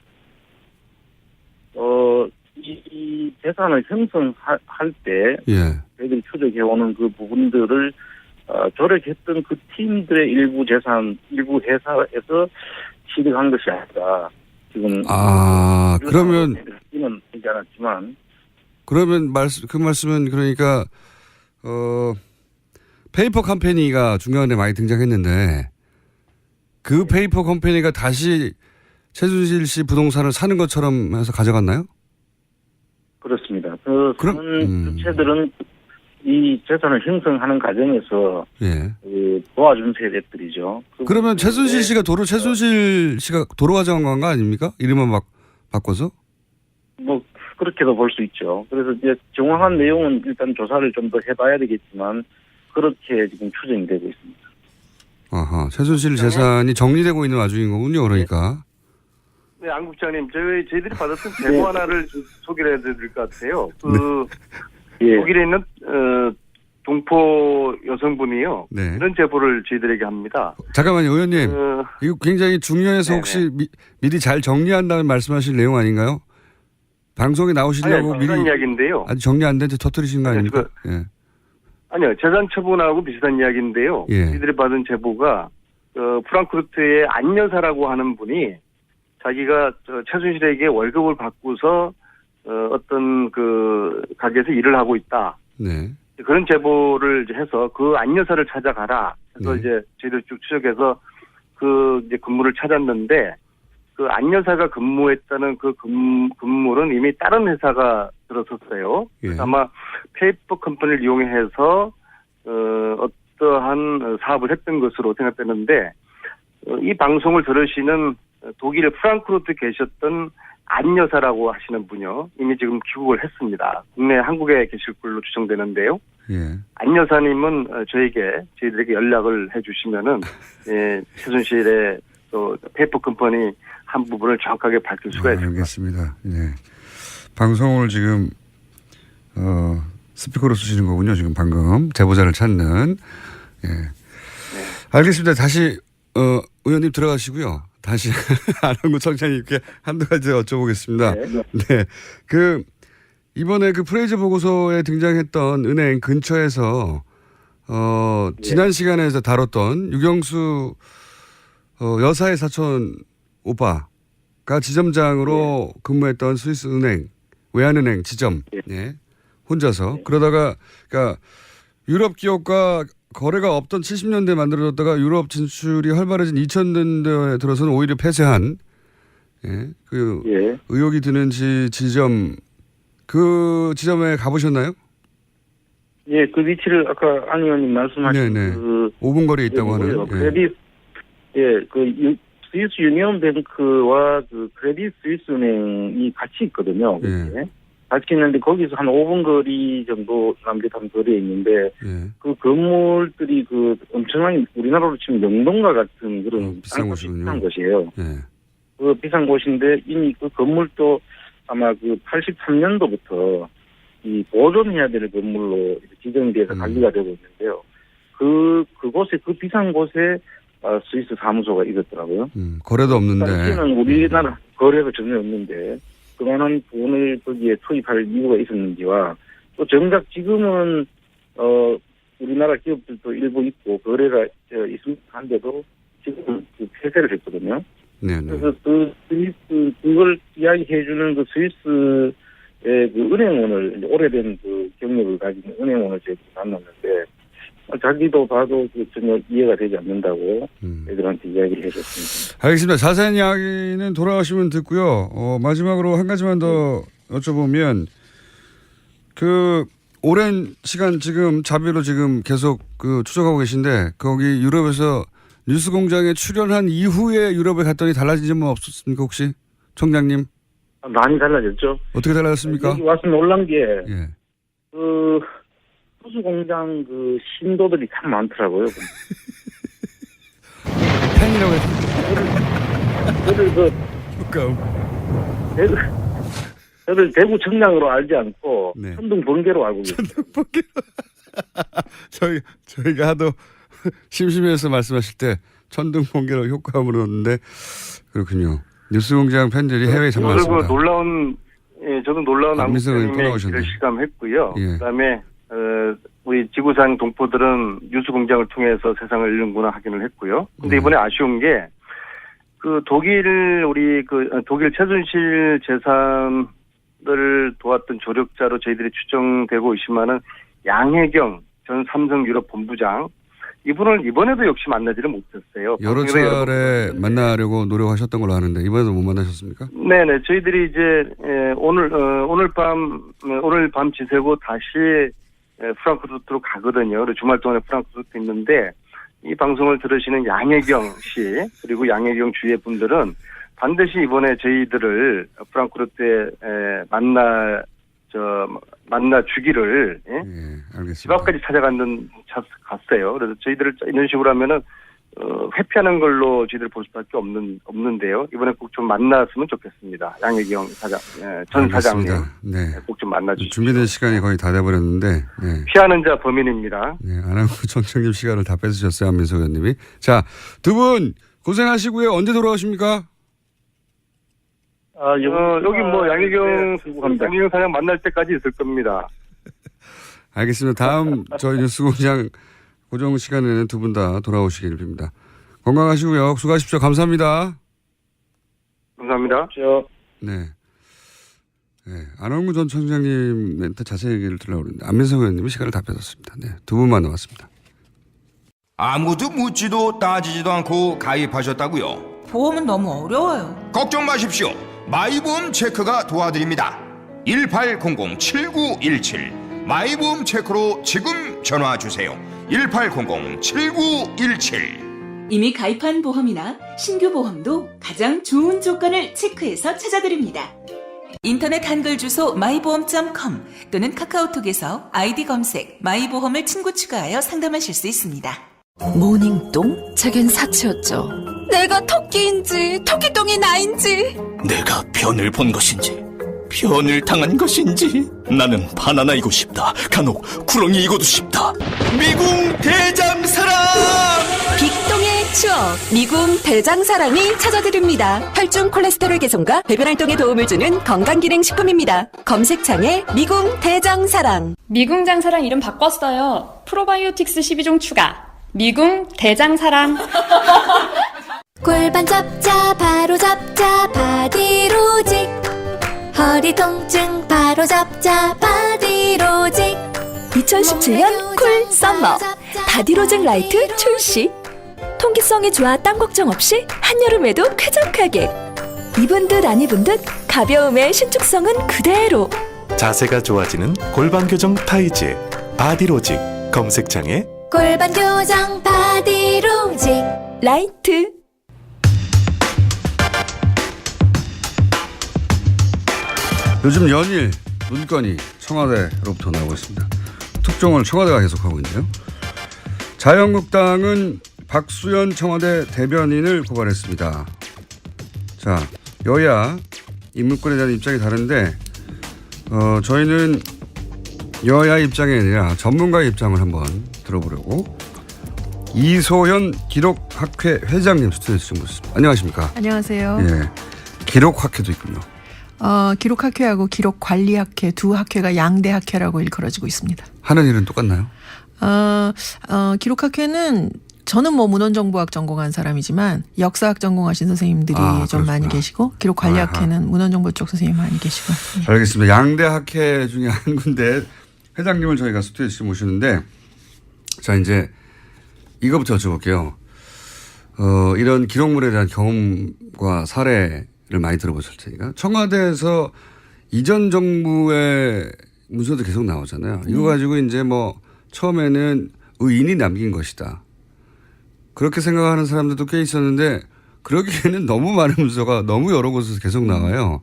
이 재산을 형성할 때 예. 저희들이 추적해오는 그 부분들을 조력했던 그 팀들의 일부 재산, 일부 회사에서 취득한 것이 아니라 지금 그러면 이는 되지 않았지만 그러면 그 말씀은 그러니까 페이퍼 컴퍼니가 중요한데 많이 등장했는데 그 페이퍼 컴퍼니가 다시 최순실 씨 부동산을 사는 것처럼 해서 가져갔나요? 그렇습니다. 그 사는 주체들은 이 재산을 형성하는 과정에서 도와준 세력들이죠. 그러면 최순실 씨가 도로 가져간 거 아닙니까? 이름만 막 바꿔서? 뭐 그렇게도 볼 수 있죠. 그래서 이제 정확한 내용은 일단 조사를 좀 더 해봐야 되겠지만 그렇게 지금 추정이 되고 있습니다. 아하, 최순실 재산이 정리되고 있는 와중인 거군요. 그러니까. 네, 안 국장님, 저희들이 받았던 제보 하나를 소개를 해드릴 것 같아요. 독일에 있는 동포 여성분이요. 네. 이런 제보를 저희들에게 합니다. 잠깐만요, 의원님. 이거 굉장히 중요해서 혹시 미리 잘 정리한다는 말씀하실 내용 아닌가요? 방송에 나오시려고 미리 이야기인데요. 아직 정리 안 된 채 터뜨리신 거 아닙니까? 아니요, 재산 처분하고 비슷한 이야기인데요. 저희들이 받은 제보가 프랑크푸르트의 안 여사라고 하는 분이 자기가 최순실에게 월급을 받고서 어떤 그 가게에서 일을 하고 있다. 네. 그런 제보를 해서 그 안 여사를 찾아가라. 그래서 이제 저희들 쭉 추적해서 그 이제 근무를 찾았는데 그 안 여사가 근무했다는 그 근무는 이미 다른 회사가 들어섰어요. 그래서 아마 페이퍼 컴퍼니를 이용해서 어떠한 사업을 했던 것으로 생각되는데 이 방송을 들으시는 독일 프랑크푸르트에 계셨던 안 여사라고 하시는 분요. 이미 지금 귀국을 했습니다. 국내 한국에 계실 걸로 추정되는데요. 안 여사님은 저희들에게 연락을 해주시면은 최순실의 또 페이퍼 컴퍼니 한 부분을 정확하게 밝힐 수가 있습니다. 알겠습니다. 방송을 지금 스피커로 쓰시는 거군요. 지금 방금 제보자를 찾는. 알겠습니다. 다시 의원님 들어가시고요. 다시 안홍구 청장님께 한두 가지 여쭤보겠습니다. 네. 이번에 그 프레이저 보고서에 등장했던 은행 근처에서 지난 시간에서 다뤘던 유경수 여사의 사촌 오빠가 지점장으로 근무했던 스위스 은행, 외환은행 지점, 혼자서 그러다가 그러니까 유럽 기업과 거래가 없던 70년대에 만들어졌다가 유럽 진출이 활발해진 2000년대에 들어서는 오히려 폐쇄한 의혹이 드는 지점, 그 지점에 가보셨나요? 예, 그 위치를 아까 안 의원님 말씀하신 5분 거리에 있다고 하는. 스위스 유니온뱅크와 그 크레딧 스위스 은행이 같이 있거든요. 같이 있는데 거기서 한 5분 거리 정도 남짓한 거리에 있는데 그 건물들이 그 엄청난 우리나라로 치면 명동과 같은 그런 비싼 곳이에요. 그 비싼 곳인데 이미 그 건물도 아마 그 83년도부터 이 보존해야 될 건물로 지정돼서 관리가 되고 있는데요. 그곳에 그 비싼 곳에 스위스 사무소가 있었더라고요. 거래도 없는데. 당시에는 우리나라 거래가 전혀 없는데 그만한 돈을 거기에 투입할 이유가 있었는지와 또 정작 지금은 우리나라 기업들도 일부 있고 거래가 있습니다 한데도 지금 그 폐쇄를 했거든요. 그래서 그걸 이야기해주는 그 스위스의 그 은행원을 오래된 그 경력을 가진 은행원을 제가 만났는데 자기도 봐도 전혀 이해가 되지 않는다고 애들한테 이야기를 해줬습니다. 알겠습니다. 자세한 이야기는 돌아오시면 듣고요. 마지막으로 한 가지만 더 여쭤보면 그 오랜 시간 지금 자비로 지금 계속 그 추적하고 계신데 거기 유럽에서 뉴스공장에 출연한 이후에 유럽에 갔더니 달라진 점은 없었습니까 혹시 총장님? 많이 달라졌죠. 어떻게 달라졌습니까? 여기 와서 놀란 게, 예. 호수공장 신도들이 참 많더라고요. 팬이라고 해서. 저를 대구 청량으로 알지 않고 네. 천둥 번개로 알고 계세요. 저희가 하도 심심해서 말씀하실 때 천둥 번개로 효과음으로 넣었는데 그렇군요. 뉴스공장 팬들이 해외에 참 많습니다. 저도 놀라운 안민석 의원님 한국인의 돌아오셨네. 길을 실감했고요. 예. 그다음에 우리 지구상 동포들은 뉴스공장을 통해서 세상을 읽는구나 확인을 했고요. 근데 이번에 아쉬운 게 독일 최순실 재산을 도왔던 조력자로 저희들이 추정되고 있지만은 양혜경 전 삼성 유럽 본부장 이분을 이번에도 역시 만나지를 못했어요. 여러 차례 만나려고 노력하셨던 걸로 아는데 이번에도 못 만나셨습니까? 네네. 저희들이 이제 오늘 밤 지새고 다시 프랑크푸르트로 가거든요. 그리고 주말 동안에 프랑크푸르트 있는데 이 방송을 들으시는 양혜경 씨 그리고 양혜경 주위의 분들은 반드시 이번에 저희들을 프랑크푸르트에 만나 주기를 알겠습니다. 집 앞까지 갔어요. 그래서 저희들을 이런 식으로 하면은 회피하는 걸로 저희들 볼 수밖에 없는데요. 이번에 꼭 좀 만났으면 좋겠습니다. 양혜경 전 사장님. 네. 꼭 좀 만나주시죠. 준비된 시간이 거의 다 돼버렸는데. 네. 피하는 자 범인입니다. 네. 안한구 총장님 시간을 다 뺏으셨어요. 안민석 의원님이. 자, 두 분 고생하시고요. 언제 돌아오십니까? 여기 양혜경 사장 만날 때까지 있을 겁니다. 알겠습니다. 다음 저희 뉴스공장 고정 시간에는 두 분 다 돌아오시길 빕니다. 건강하시고요. 수고하십시오. 감사합니다. 감사합니다. 네. 안원구 전 총장님한테 자세히 얘기를 들으려고 했는데 안민석 의원님이 시간을 다 뺏었습니다. 네. 두 분만 남았습니다. 아무도 묻지도 따지지도 않고 가입하셨다고요? 보험은 너무 어려워요. 걱정 마십시오. 마이보험 체크가 도와드립니다. 1800-7917 마이보험 체크로 지금 전화 주세요. 1800-7917 이미 가입한 보험이나 신규 보험도 가장 좋은 조건을 체크해서 찾아드립니다. 인터넷 한글 주소 마이보험.com 또는 카카오톡에서 아이디 검색 마이보험을 친구 추가하여 상담하실 수 있습니다. 모닝똥? 제겐 사치였죠. 내가 토끼인지 토끼똥이 나인지 내가 변을 본 것인지 변을 당한 것인지 나는 바나나이고 싶다. 간혹 구렁이이고도 싶다. 미궁 대장사랑 빅똥의 추억 미궁 대장사랑이 찾아드립니다. 혈중 콜레스테롤 개선과 배변 활동에 도움을 주는 건강기능식품입니다. 검색창에 미궁 대장사랑. 미궁 장사랑 이름 바꿨어요. 프로바이오틱스 12종 추가. 미궁 대장사랑. 골반 잡자 바로 잡자 바디로직 허리 통증 바로 잡자 바디로직 2017년 쿨 썸머 바디로직 라이트 출시. 통기성이 좋아 땀 걱정 없이 한여름에도 쾌적하게. 입은 듯 안 입은 듯 가벼움의 신축성은 그대로. 자세가 좋아지는 골반 교정 타이즈 바디로직. 검색창에 골반 교정 바디로직 라이트. 요즘 연일 문건이 청와대로부터 나오고 있습니다. 특종을 청와대가 계속하고 있는데요. 자유한국당은 박수현 청와대 대변인을 고발했습니다. 자, 여야 이 문건에 대한 입장이 다른데 저희는 여야 입장이 아니라 전문가의 입장을 한번 들어보려고 이소현 기록학회 회장님 스튜디오에 모셨습니다. 안녕하십니까? 안녕하세요. 예, 기록학회도 있군요. 기록학회하고 기록관리학회 두 학회가 양대학회라고 일컬어지고 있습니다. 하는 일은 똑같나요? 기록학회는 저는 문헌정보학 전공한 사람이지만 역사학 전공하신 선생님들이 좀 많이 계시고 기록관리학회는 문헌정보 쪽 선생님 많이 계시고. 네. 알겠습니다. 양대학회 중에 한 군데 회장님을 저희가 스튜디오에 모시는데 자 이제 이거부터 여쭤볼게요. 이런 기록물에 대한 경험과 사례를 많이 들어보실 테니까 청와대에서 이전 정부의 문서도 계속 나오잖아요. 이거 가지고 이제 처음에는 의인이 남긴 것이다. 그렇게 생각하는 사람들도 꽤 있었는데 그러기에는 너무 많은 문서가 너무 여러 곳에서 계속 나와요.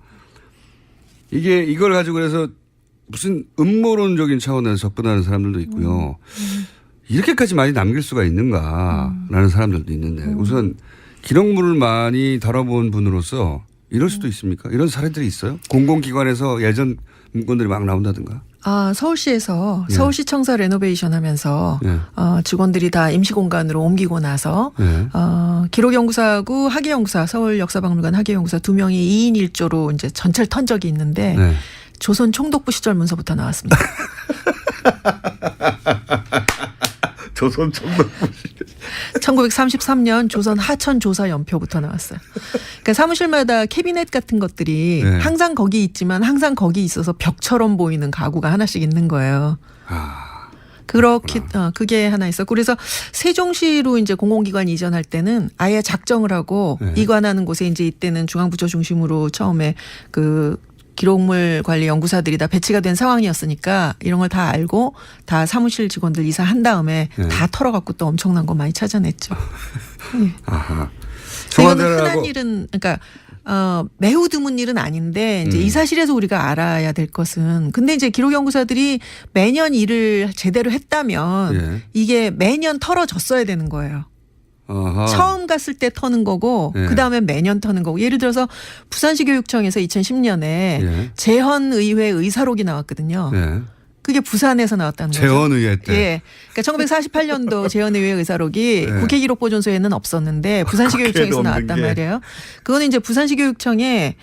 이걸 가지고 그래서 무슨 음모론적인 차원에서 접근하는 사람들도 있고요. 이렇게까지 많이 남길 수가 있는가라는 사람들도 있는데 우선 기록물을 많이 다뤄본 분으로서 이럴 수도 있습니까? 이런 사례들이 있어요? 공공기관에서 예전 문건들이 막 나온다든가. 서울시에서 서울시청사 레노베이션 하면서 직원들이 다 임시공간으로 옮기고 나서 기록연구사하고 학예연구사 서울역사박물관 학예연구사 2명이 2인 1조로 이제 전체를 턴 적이 있는데 조선 총독부 시절 문서부터 나왔습니다. 조선 총독부 시절. 1933년 조선 하천조사연표부터 나왔어요. 그러니까 사무실마다 캐비넷 같은 것들이 항상 거기 있지만 항상 거기 있어서 벽처럼 보이는 가구가 하나씩 있는 거예요. 그렇게 그게 하나 있었고 그래서 세종시로 이제 공공기관 이전할 때는 아예 작정을 하고 이관하는 곳에 이제 이때는 중앙부처 중심으로 처음에 그 기록물 관리 연구사들이 다 배치가 된 상황이었으니까 이런 걸 다 알고 다 사무실 직원들 이사한 다음에 다 털어갖고 또 엄청난 거 많이 찾아냈죠. 아하. 이거는 흔한 일은 그러니까 매우 드문 일은 아닌데 이제 이 사실에서 우리가 알아야 될 것은 근데 이제 기록연구사들이 매년 일을 제대로 했다면 이게 매년 털어졌어야 되는 거예요. 아하. 처음 갔을 때 터는 거고 그다음에 매년 터는 거고 예를 들어서 부산시 교육청에서 2010년에 재헌의회 의사록이 나왔거든요. 그게 부산에서 나왔다는 거죠. 재헌의회 때. 예. 그러니까 1948년도 재헌의회 의사록이 국회기록보존소에는 없었는데 부산시 교육청에서 나왔단 말이에요. 그거는 이제 부산시 교육청에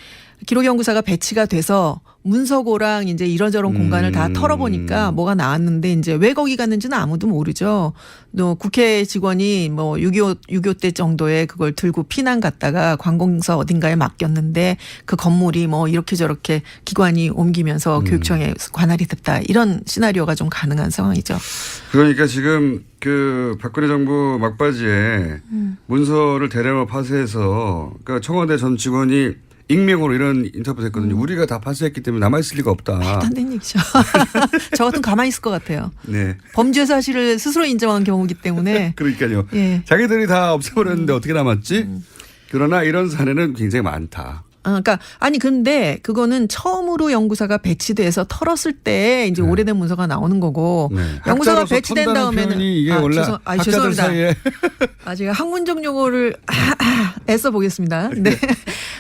기록연구사가 배치가 돼서 문서고랑 이제 이런저런 공간을 다 털어보니까 뭐가 나왔는데 이제 왜 거기 갔는지는 아무도 모르죠. 또 국회 직원이 뭐 6.25 때 정도에 그걸 들고 피난 갔다가 관공서 어딘가에 맡겼는데 그 건물이 뭐 이렇게 저렇게 기관이 옮기면서 교육청에 관할이 됐다. 이런 시나리오가 좀 가능한 상황이죠. 그러니까 지금 그 박근혜 정부 막바지에 문서를 대량으로 파쇄해서 그러니까 청와대 전 직원이 익명으로 이런 인터뷰를 했거든요. 우리가 다 파쇄했기 때문에 남아있을 리가 없다. 말도 안 되는 얘기죠. 저 같으면 가만히 있을 것 같아요. 네. 범죄 사실을 스스로 인정한 경우이기 때문에. 그러니까요. 자기들이 다 없애버렸는데 어떻게 남았지? 그러나 이런 사례는 굉장히 많다. 그러니까 아니 근데 그거는 처음으로 연구사가 배치돼서 털었을 때 이제 오래된 문서가 나오는 거고 연구사가 배치된 다음에는 이게 원래 학자들 사이에 제가 학문적 용어를 애써 보겠습니다. 네.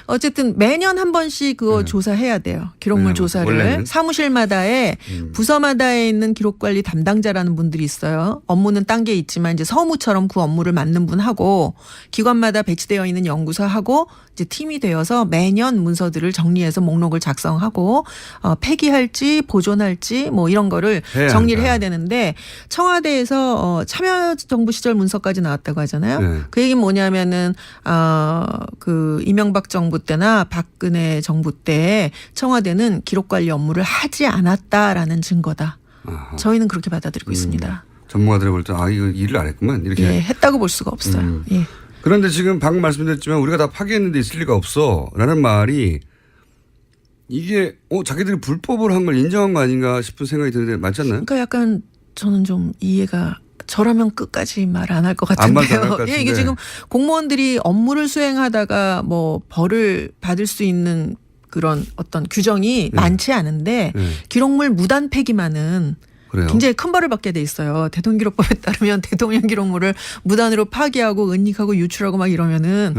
어쨌든 매년 한 번씩 그거 조사해야 돼요. 기록물 조사를 원래는. 사무실마다에 부서마다에 있는 기록관리 담당자라는 분들이 있어요. 업무는 딴 게 있지만 이제 서무처럼 그 업무를 맡는 분하고 기관마다 배치되어 있는 연구사하고 이제 팀이 되어서 매년 문서들을 정리해서 목록을 작성하고 폐기할지 보존할지 뭐 이런 거를 정리를 해야 되는데 청와대에서 참여정부 시절 문서까지 나왔다고 하잖아요. 그 얘기는 뭐냐면은 그 이명박 정부 때나 박근혜 정부 때 청와대는 기록관리 업무를 하지 않았다라는 증거다. 저희는 그렇게 받아들이고 있습니다. 전문가들이 볼 때 이거 일을 안 했구만 이렇게 했다고 볼 수가 없어요. 그런데 지금 방금 말씀드렸지만 우리가 다 파기했는데 있을 리가 없어 라는 말이 이게 자기들이 불법을 한 걸 인정한 거 아닌가 싶은 생각이 드는데 맞지 않나요? 그러니까 약간 저는 좀 이해가 저라면 끝까지 말 안 할 것 같은데요. 이게 지금 공무원들이 업무를 수행하다가 뭐 벌을 받을 수 있는 그런 어떤 규정이 많지 않은데 기록물 무단 폐기만은 그래요? 굉장히 큰 벌을 받게 돼 있어요. 대통령기록법에 따르면 대통령 기록물을 무단으로 파기하고 은닉하고 유출하고 막 이러면은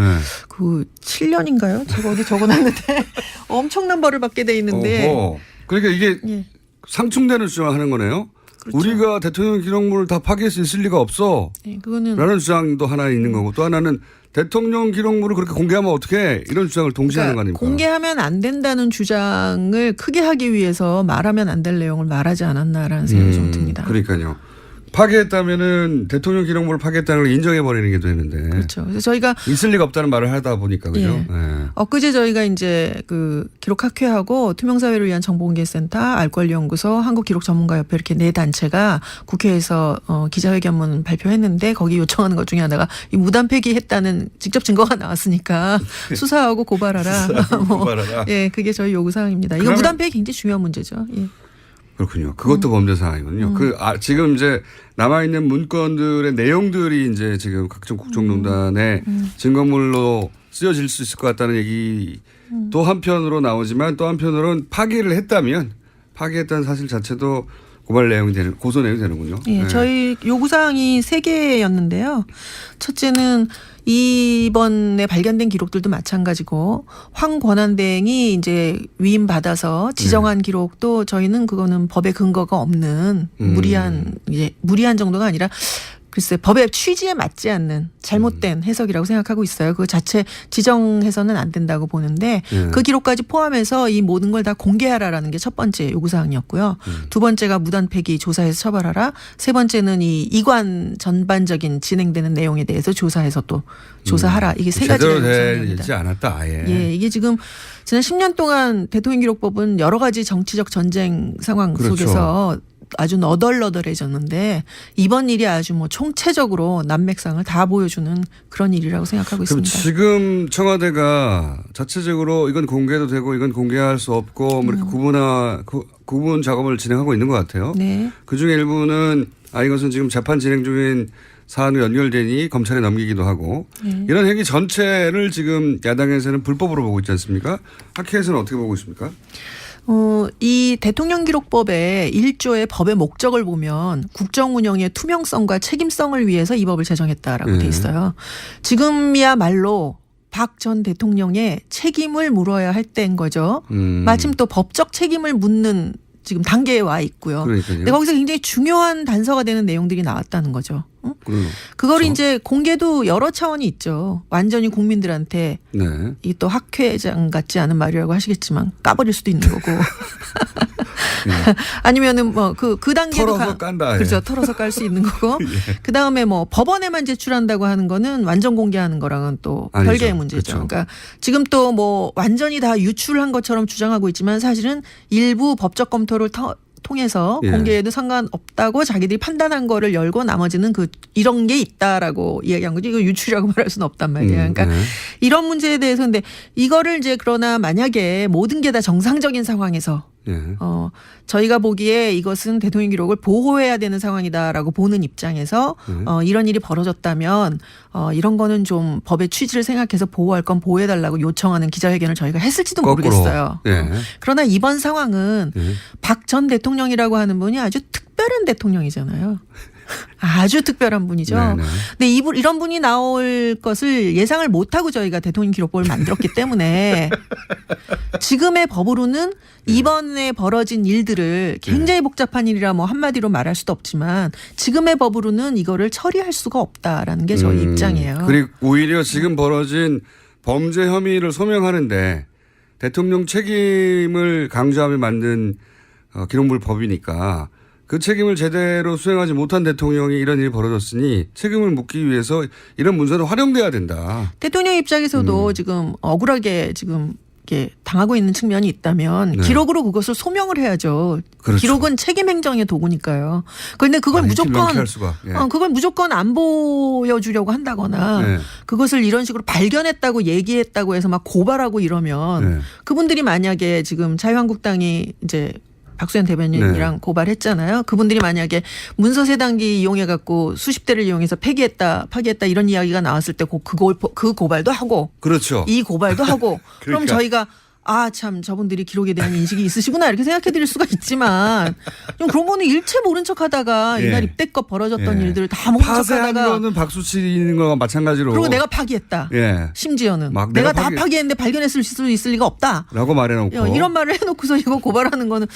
그 7년인가요? 제가 어디 적어놨는데 엄청난 벌을 받게 돼 있는데. 그러니까 이게 상충되는 주장을 하는 거네요. 그렇죠. 우리가 대통령 기록물을 다 파기할 수 있을 리가 없어. 그거는 라는 주장도 하나 있는 거고 또 하나는 대통령 기록물을 그렇게 공개하면 어떡해 이런 주장을 동시에 하는 거 아닙니까? 공개하면 안 된다는 주장을 크게 하기 위해서 말하면 안 될 내용을 말하지 않았나라는 생각이 좀 듭니다. 그러니까요. 파괴했다면은 대통령 기록물을 파괴했다는 걸 인정해버리는 게 되는데. 그렇죠. 그래서 저희가 있을 리가 없다는 말을 하다 보니까 그죠. 엊그제 저희가 이제 그 기록학회하고 투명사회를 위한 정보공개센터, 알권리연구소, 한국기록전문가협회 이렇게 네 단체가 국회에서 기자회견문 발표했는데 거기 요청하는 것 중에 하나가 이 무단 폐기했다는 직접 증거가 나왔으니까 수사하고 고발하라. 고발하라. 그게 저희 요구 사항입니다. 이거 무단 폐기 굉장히 중요한 문제죠. 그렇군요. 그것도 범죄 사항이군요. 지금 이제 남아있는 문건들의 내용들이 이제 지금 각종 국정농단의 증거물로 쓰여질 수 있을 것 같다는 얘기 또 한편으로 나오지만 또 한편으로는 파기했다는 사실 자체도 고발 내용이 고소 내용이 되는군요. 예, 네. 저희 요구사항이 3개였는데요. 첫째는 이번에 발견된 기록들도 마찬가지고 황권한대행이 이제 위임받아서 지정한 기록도 저희는 그거는 법에 근거가 없는 무리한 정도가 아니라 글쎄 법의 취지에 맞지 않는 잘못된 해석이라고 생각하고 있어요. 그 자체 지정해서는 안 된다고 보는데 그 기록까지 포함해서 이 모든 걸 다 공개하라라는 게 첫 번째 요구사항이었고요. 두 번째가 무단 폐기 조사해서 처벌하라. 세 번째는 이 이관 전반적인 진행되는 내용에 대해서 조사해서 또 조사하라. 이게 세 가지가 요구사항입니다. 되지 않았다 아예. 예, 이게 지금 지난 10년 동안 대통령기록법은 여러 가지 정치적 전쟁 상황 그렇죠. 속에서 아주 너덜너덜해졌는데 이번 일이 아주 뭐 총체적으로 난맥상을 다 보여주는 그런 일이라고 생각하고 그럼 있습니다. 지금 청와대가 자체적으로 이건 공개도 되고 이건 공개할 수 없고 뭐 이렇게 구분 작업을 진행하고 있는 것 같아요. 네. 그중에 일부는 이것은 지금 재판 진행 중인 사안으로 연결되니 검찰에 넘기기도 하고 이런 행위 전체를 지금 야당에서는 불법으로 보고 있지 않습니까? 학회에서는 어떻게 보고 있습니까? 이 대통령기록법의 1조의 법의 목적을 보면 국정 운영의 투명성과 책임성을 위해서 이 법을 제정했다라고 돼 있어요. 지금이야말로 박 전 대통령의 책임을 물어야 할 때인 거죠. 마침 또 법적 책임을 묻는 지금 단계에 와 있고요. 그러니까요. 근데 거기서 굉장히 중요한 단서가 되는 내용들이 나왔다는 거죠. 그걸 이제 공개도 여러 차원이 있죠. 완전히 국민들한테 이 또 학회장 같지 않은 말이라고 하시겠지만 까버릴 수도 있는 거고. 아니면은 뭐 그 단계로 털어서 깐다. 그렇죠. 털어서 깔 수 있는 거고. 그 다음에 뭐 법원에만 제출한다고 하는 거는 완전 공개하는 거랑은 또 아니죠. 별개의 문제죠. 그렇죠. 그러니까 지금 또 뭐 완전히 다 유출한 것처럼 주장하고 있지만 사실은 일부 법적 검토를 통해서 공개에도 상관없다고 자기들이 판단한 거를 열고 나머지는 이런 게 있다라고 이야기한 거지. 이거 유출이라고 말할 수는 없단 말이에요. 그러니까 이런 문제에 대해서 근데 이거를 이제 그러나 만약에 모든 게 다 정상적인 상황에서 저희가 보기에 이것은 대통령 기록을 보호해야 되는 상황이다라고 보는 입장에서 이런 일이 벌어졌다면 이런 거는 좀 법의 취지를 생각해서 보호할 건 보호해달라고 요청하는 기자회견을 저희가 했을지도 거꾸로. 모르겠어요. 네. 그러나 이번 상황은 박 전 대통령이라고 하는 분이 아주 특별한 대통령이잖아요. 아주 특별한 분이죠. 네네. 근데 이런 분이 나올 것을 예상을 못하고 저희가 대통령 기록법을 만들었기 때문에 지금의 법으로는 이번에 벌어진 일들을 굉장히 복잡한 일이라 뭐 한마디로 말할 수도 없지만 지금의 법으로는 이거를 처리할 수가 없다라는 게 저희 입장이에요. 그리고 오히려 지금 벌어진 범죄 혐의를 소명하는데 대통령 책임을 강조하며 만든 기록물 법이니까 그 책임을 제대로 수행하지 못한 대통령이 이런 일이 벌어졌으니 책임을 묻기 위해서 이런 문서는 활용돼야 된다. 대통령 입장에서도 지금 억울하게 지금 이렇게 당하고 있는 측면이 있다면 기록으로 그것을 소명을 해야죠. 그렇죠. 기록은 책임 행정의 도구니까요. 그런데 그걸 그걸 무조건 안 보여주려고 한다거나 그것을 이런 식으로 발견했다고 얘기했다고 해서 막 고발하고 이러면 그분들이 만약에 지금 자유한국당이 이제 박수현 대변인이랑 고발했잖아요. 그분들이 만약에 문서 세단기 이용해갖고 수십 대를 이용해서 파기했다 이런 이야기가 나왔을 때 그 고발도 하고 그렇죠. 이 고발도 하고 그럼 그러니까. 저희가 참 저분들이 기록에 대한 인식이 있으시구나 이렇게 생각해 드릴 수가 있지만 좀 그런 거는 일체 모른 척 하다가 이날 이때껏 벌어졌던 일들을 다 모른 척 파쇄한 하다가 거는 박수 치는 거와 마찬가지로 그리고 내가 파기했다. 심지어는 내가 다 파기했는데 발견했을 수 있을 리가 없다. 라고 말해놓고 이런 말을 해놓고서 이거 고발하는 거는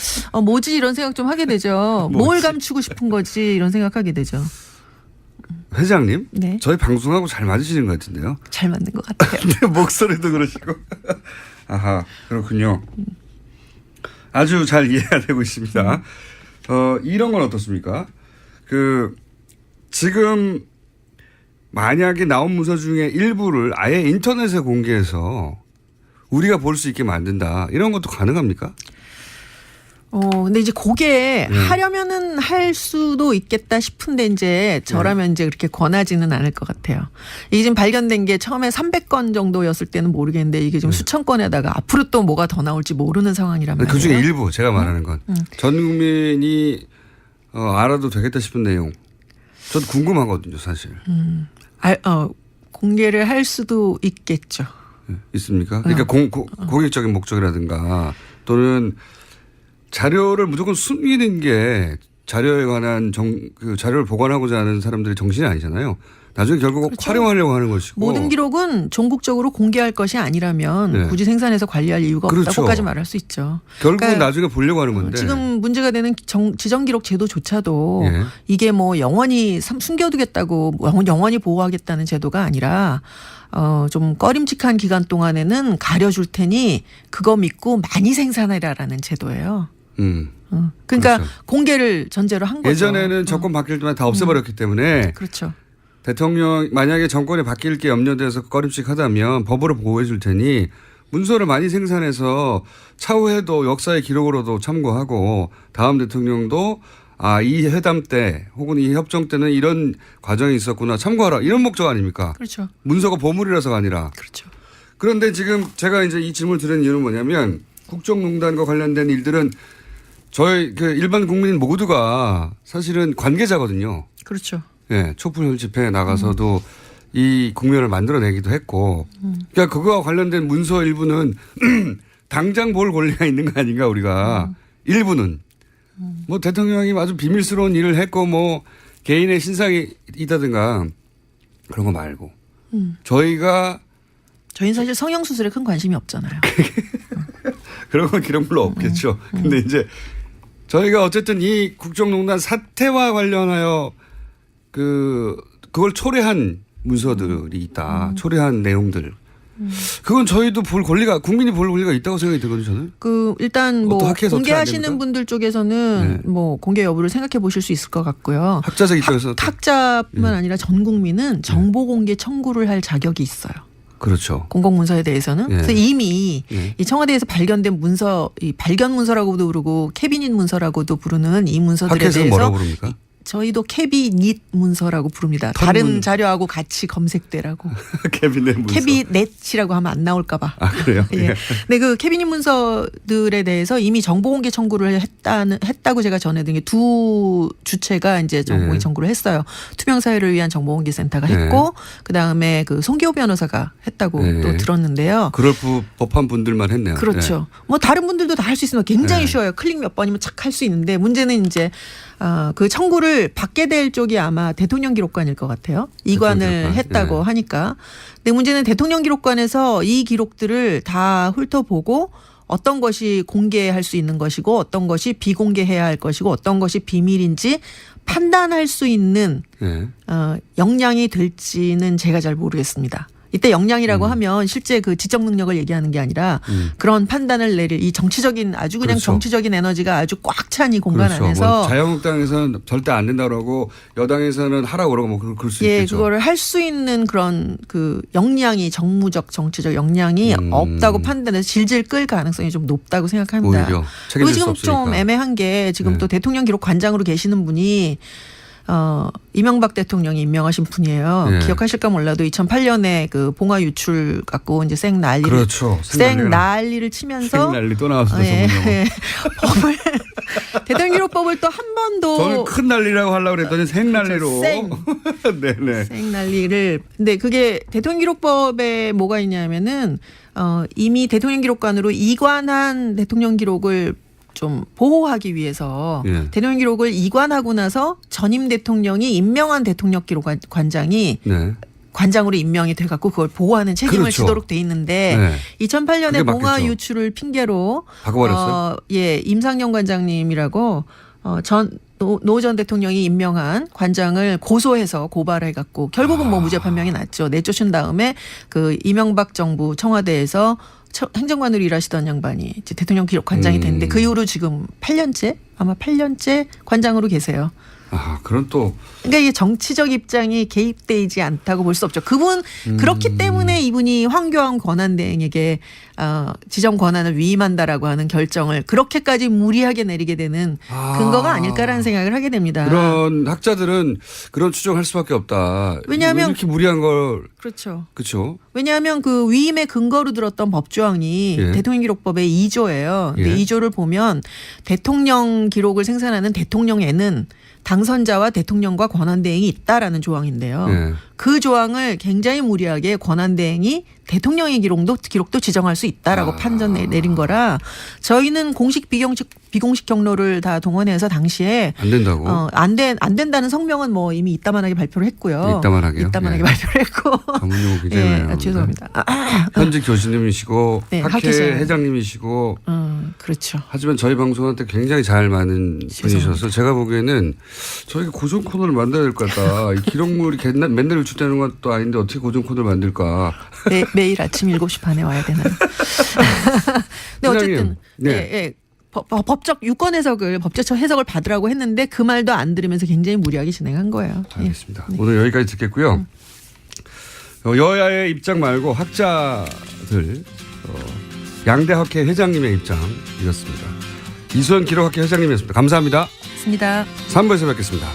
뭐지 이런 생각 좀 하게 되죠. 뭘 감추고 싶은 거지 이런 생각하게 되죠. 회장님, 네. 저희 방송하고 잘 맞으시는 것 같은데요. 잘 맞는 것 같아요. 목소리도 그러시고. 아하, 그렇군요. 아주 잘 이해가 되고 있습니다. 이런 건 어떻습니까? 지금 만약에 나온 문서 중에 일부를 아예 인터넷에 공개해서 우리가 볼 수 있게 만든다. 이런 것도 가능합니까? 근데 이제 그게 하려면은 할 수도 있겠다 싶은데 이제 저라면 이제 그렇게 권하지는 않을 것 같아요. 이게 지금 발견된 게 처음에 300건 정도였을 때는 모르겠는데 이게 지금 수천 건에다가 앞으로 또 뭐가 더 나올지 모르는 상황이란 말이에요. 그중에 일부 제가 말하는 건 전 국민이 알아도 되겠다 싶은 내용. 저도 궁금하거든요, 사실. 공개를 할 수도 있겠죠. 있습니까? 그러니까 공익적인 목적이라든가 또는 자료를 무조건 숨기는 게 자료에 관한 그 자료를 보관하고자 하는 사람들의 정신이 아니잖아요. 나중에 결국 그렇죠. 활용하려고 하는 것이고. 모든 기록은 전국적으로 공개할 것이 아니라면 굳이 생산해서 관리할 이유가 없다고까지 말할 수 있죠. 결국은 그러니까 나중에 보려고 하는 건데. 지금 문제가 되는 지정기록 제도조차도 이게 뭐 영원히 숨겨두겠다고 영원히 보호하겠다는 제도가 아니라 좀 꺼림칙한 기간 동안에는 가려줄 테니 그거 믿고 많이 생산해라라는 제도예요. 그러니까 그렇죠. 공개를 전제로 한 거죠. 예전에는 정권 바뀔 때만 다 없애버렸기 때문에. 그렇죠. 대통령 만약에 정권이 바뀔 게 염려돼서 꺼림칙하다면 법으로 보호해 줄 테니 문서를 많이 생산해서 차후에도 역사의 기록으로도 참고하고 다음 대통령도 이 회담 때 혹은 이 협정 때는 이런 과정이 있었구나 참고하라 이런 목적 아닙니까? 그렇죠. 문서가 보물이라서가 아니라. 그렇죠. 그런데 지금 제가 이제 이 질문을 드리는 이유는 뭐냐면 국정농단과 관련된 일들은 저희 그 일반 국민 모두가 사실은 관계자거든요. 그렇죠. 네, 촛불 집회에 나가서도 이 국면을 만들어내기도 했고, 그러니까 그거와 관련된 문서 일부는 당장 볼 권리가 있는 거 아닌가 우리가 일부는 뭐 대통령이 아주 비밀스러운 일을 했고 뭐 개인의 신상이 있다든가 그런 거 말고 저희는 사실 성형수술에 큰 관심이 없잖아요. 그런 건 기록물로 없겠죠. 근데 이제 저희가 어쨌든 이 국정농단 사태와 관련하여 그걸 초래한 문서들이 있다. 초래한 내용들. 그건 저희도 볼 권리가 국민이 볼 권리가 있다고 생각이 들거든요. 저는. 일단 뭐 공개하시는 분들 쪽에서는 뭐 공개 여부를 생각해 보실 수 있을 것 같고요. 학자적 입장에서 학자뿐만 아니라 전 국민은 정보 공개 청구를 할 자격이 있어요. 그렇죠. 공공문서에 대해서는. 그래서 이미 이 청와대에서 발견된 문서, 이 발견 문서라고도 부르고 캐비닛 문서라고도 부르는 이 문서들에 대해서 뭐라고 부릅니까? 저희도 캐비닛 문서라고 부릅니다. 다른 자료하고 같이 검색되라고. 캐비넷 문서. 캐비넷이라고 하면 안 나올까 봐. 그래요? 예. 근데 그 캐비닛 문서들에 대해서 이미 정보공개 청구를 했다고 제가 전해드린 게 두 주체가 이제 정보공개 청구를 했어요. 투명사회를 위한 정보공개센터가 했고 그다음에 그 송기호 변호사가 했다고 또 들었는데요. 그럴 법한 분들만 했네요. 그렇죠. 뭐 다른 분들도 다 할 수 있으면 굉장히 쉬워요. 클릭 몇 번이면 착 할 수 있는데 문제는 이제 그 청구를 받게 될 쪽이 아마 대통령 기록관일 것 같아요. 이관을 했다고 하니까. 근데 문제는 대통령 기록관에서 이 기록들을 다 훑어보고 어떤 것이 공개할 수 있는 것이고 어떤 것이 비공개해야 할 것이고 어떤 것이 비밀인지 판단할 수 있는 역량이 될지는 제가 잘 모르겠습니다. 이때 역량이라고 하면 실제 그 지적 능력을 얘기하는 게 아니라 그런 판단을 내릴 이 정치적인 아주 그냥 정치적인 에너지가 아주 꽉 찬 이 공간 안에서 뭐 자유한국당에서는 절대 안 된다고 그러고 여당에서는 하라고 그러고 뭐 그럴 수 있겠죠. 그거를 할 수 있는 그런 그 역량이 정무적 정치적 역량이 없다고 판단해서 질질 끌 가능성이 좀 높다고 생각합니다. 오히려 그리고 지금 좀 애매한 게 지금 또 대통령 기록 관장으로 계시는 분이 이명박 대통령이 임명하신 분이에요. 기억하실까 몰라도 2008년에 그 봉화 유출 갖고 이제 생 난리를 치면서 생난리 또 나왔어요. 법을 대통령 기록법을 또 한 번도 저는 큰 난리라고 하려고 그랬더니 생난리로 네네. 생난리를 근데 그게 대통령 기록법에 뭐가 있냐면은 이미 대통령 기록관으로 이관한 대통령 기록을 좀 보호하기 위해서 대통령 기록을 이관하고 나서 전임 대통령이 임명한 대통령 기록관장이 관장으로 임명이 돼갖고 그걸 보호하는 책임을 지도록 돼 있는데 2008년에 봉화 유출을 핑계로 바꿔버렸어요. 임상영 관장님이라고 노 전 대통령이 임명한 관장을 고소해서 고발해갖고 결국은 뭐 무죄 판명이 났죠. 내쫓은 다음에 그 이명박 정부 청와대에서 행정관으로 일하시던 양반이 이제 대통령 기록 관장이 됐는데 그 이후로 지금 8년째 관장으로 계세요. 아, 그런 또. 그러니까 이게 정치적 입장이 개입되지 않다고 볼 수 없죠. 그분 그렇기 때문에 이분이 황교안 권한대행에게 지정 권한을 위임한다라고 하는 결정을 그렇게까지 무리하게 내리게 되는 근거가 아닐까라는 생각을 하게 됩니다. 그런 학자들은 그런 추정할 수밖에 없다. 왜냐하면 이렇게 무리한 걸. 그렇죠. 그렇죠. 왜냐하면 그 위임의 근거로 들었던 법조항이 예. 대통령기록법의 2조예요. 근데 예. 2조를 보면 대통령 기록을 생산하는 대통령에는 당선자와 대통령과 권한대행이 있다라는 조항인데요. 예. 그 조항을 굉장히 무리하게 권한대행이 대통령의 기록도 지정할 수 있다라고 판정 내린 거라 저희는 공식 비공식 경로를 다 동원해서 당시에 안 된다고. 안 된다는 성명은 뭐 이미 이따만하게 발표를 했고요. 이따만하게요? 이따만하게 예. 발표를 했고. 전문용어 굉장히 예, 죄송합니다. 현직 교수님이시고 네, 학회 학회에서. 회장님이시고 그렇죠. 하지만 저희 방송한테 굉장히 잘 맞는 분이셔서 제가 보기에는 저희가 고정 코너를 만들어야 될 것 같다. 이 기록물이 맨날 유출되는 것도 아닌데 어떻게 고정 코너를 만들까. 매일 아침 7시 반에 와야 되나요? 근데 어쨌든 네. 법적 유권 해석을 법제처 해석을 받으라고 했는데 그 말도 안 들으면서 굉장히 무리하게 진행한 거예요. 알겠습니다. 오늘 여기까지 듣겠고요. 여야의 입장 말고 학자들 양대학회 회장님의 입장 이렇습니다. 이수연 기록학회 회장님이었습니다. 감사합니다. 맞습니다. 3부에서 뵙겠습니다.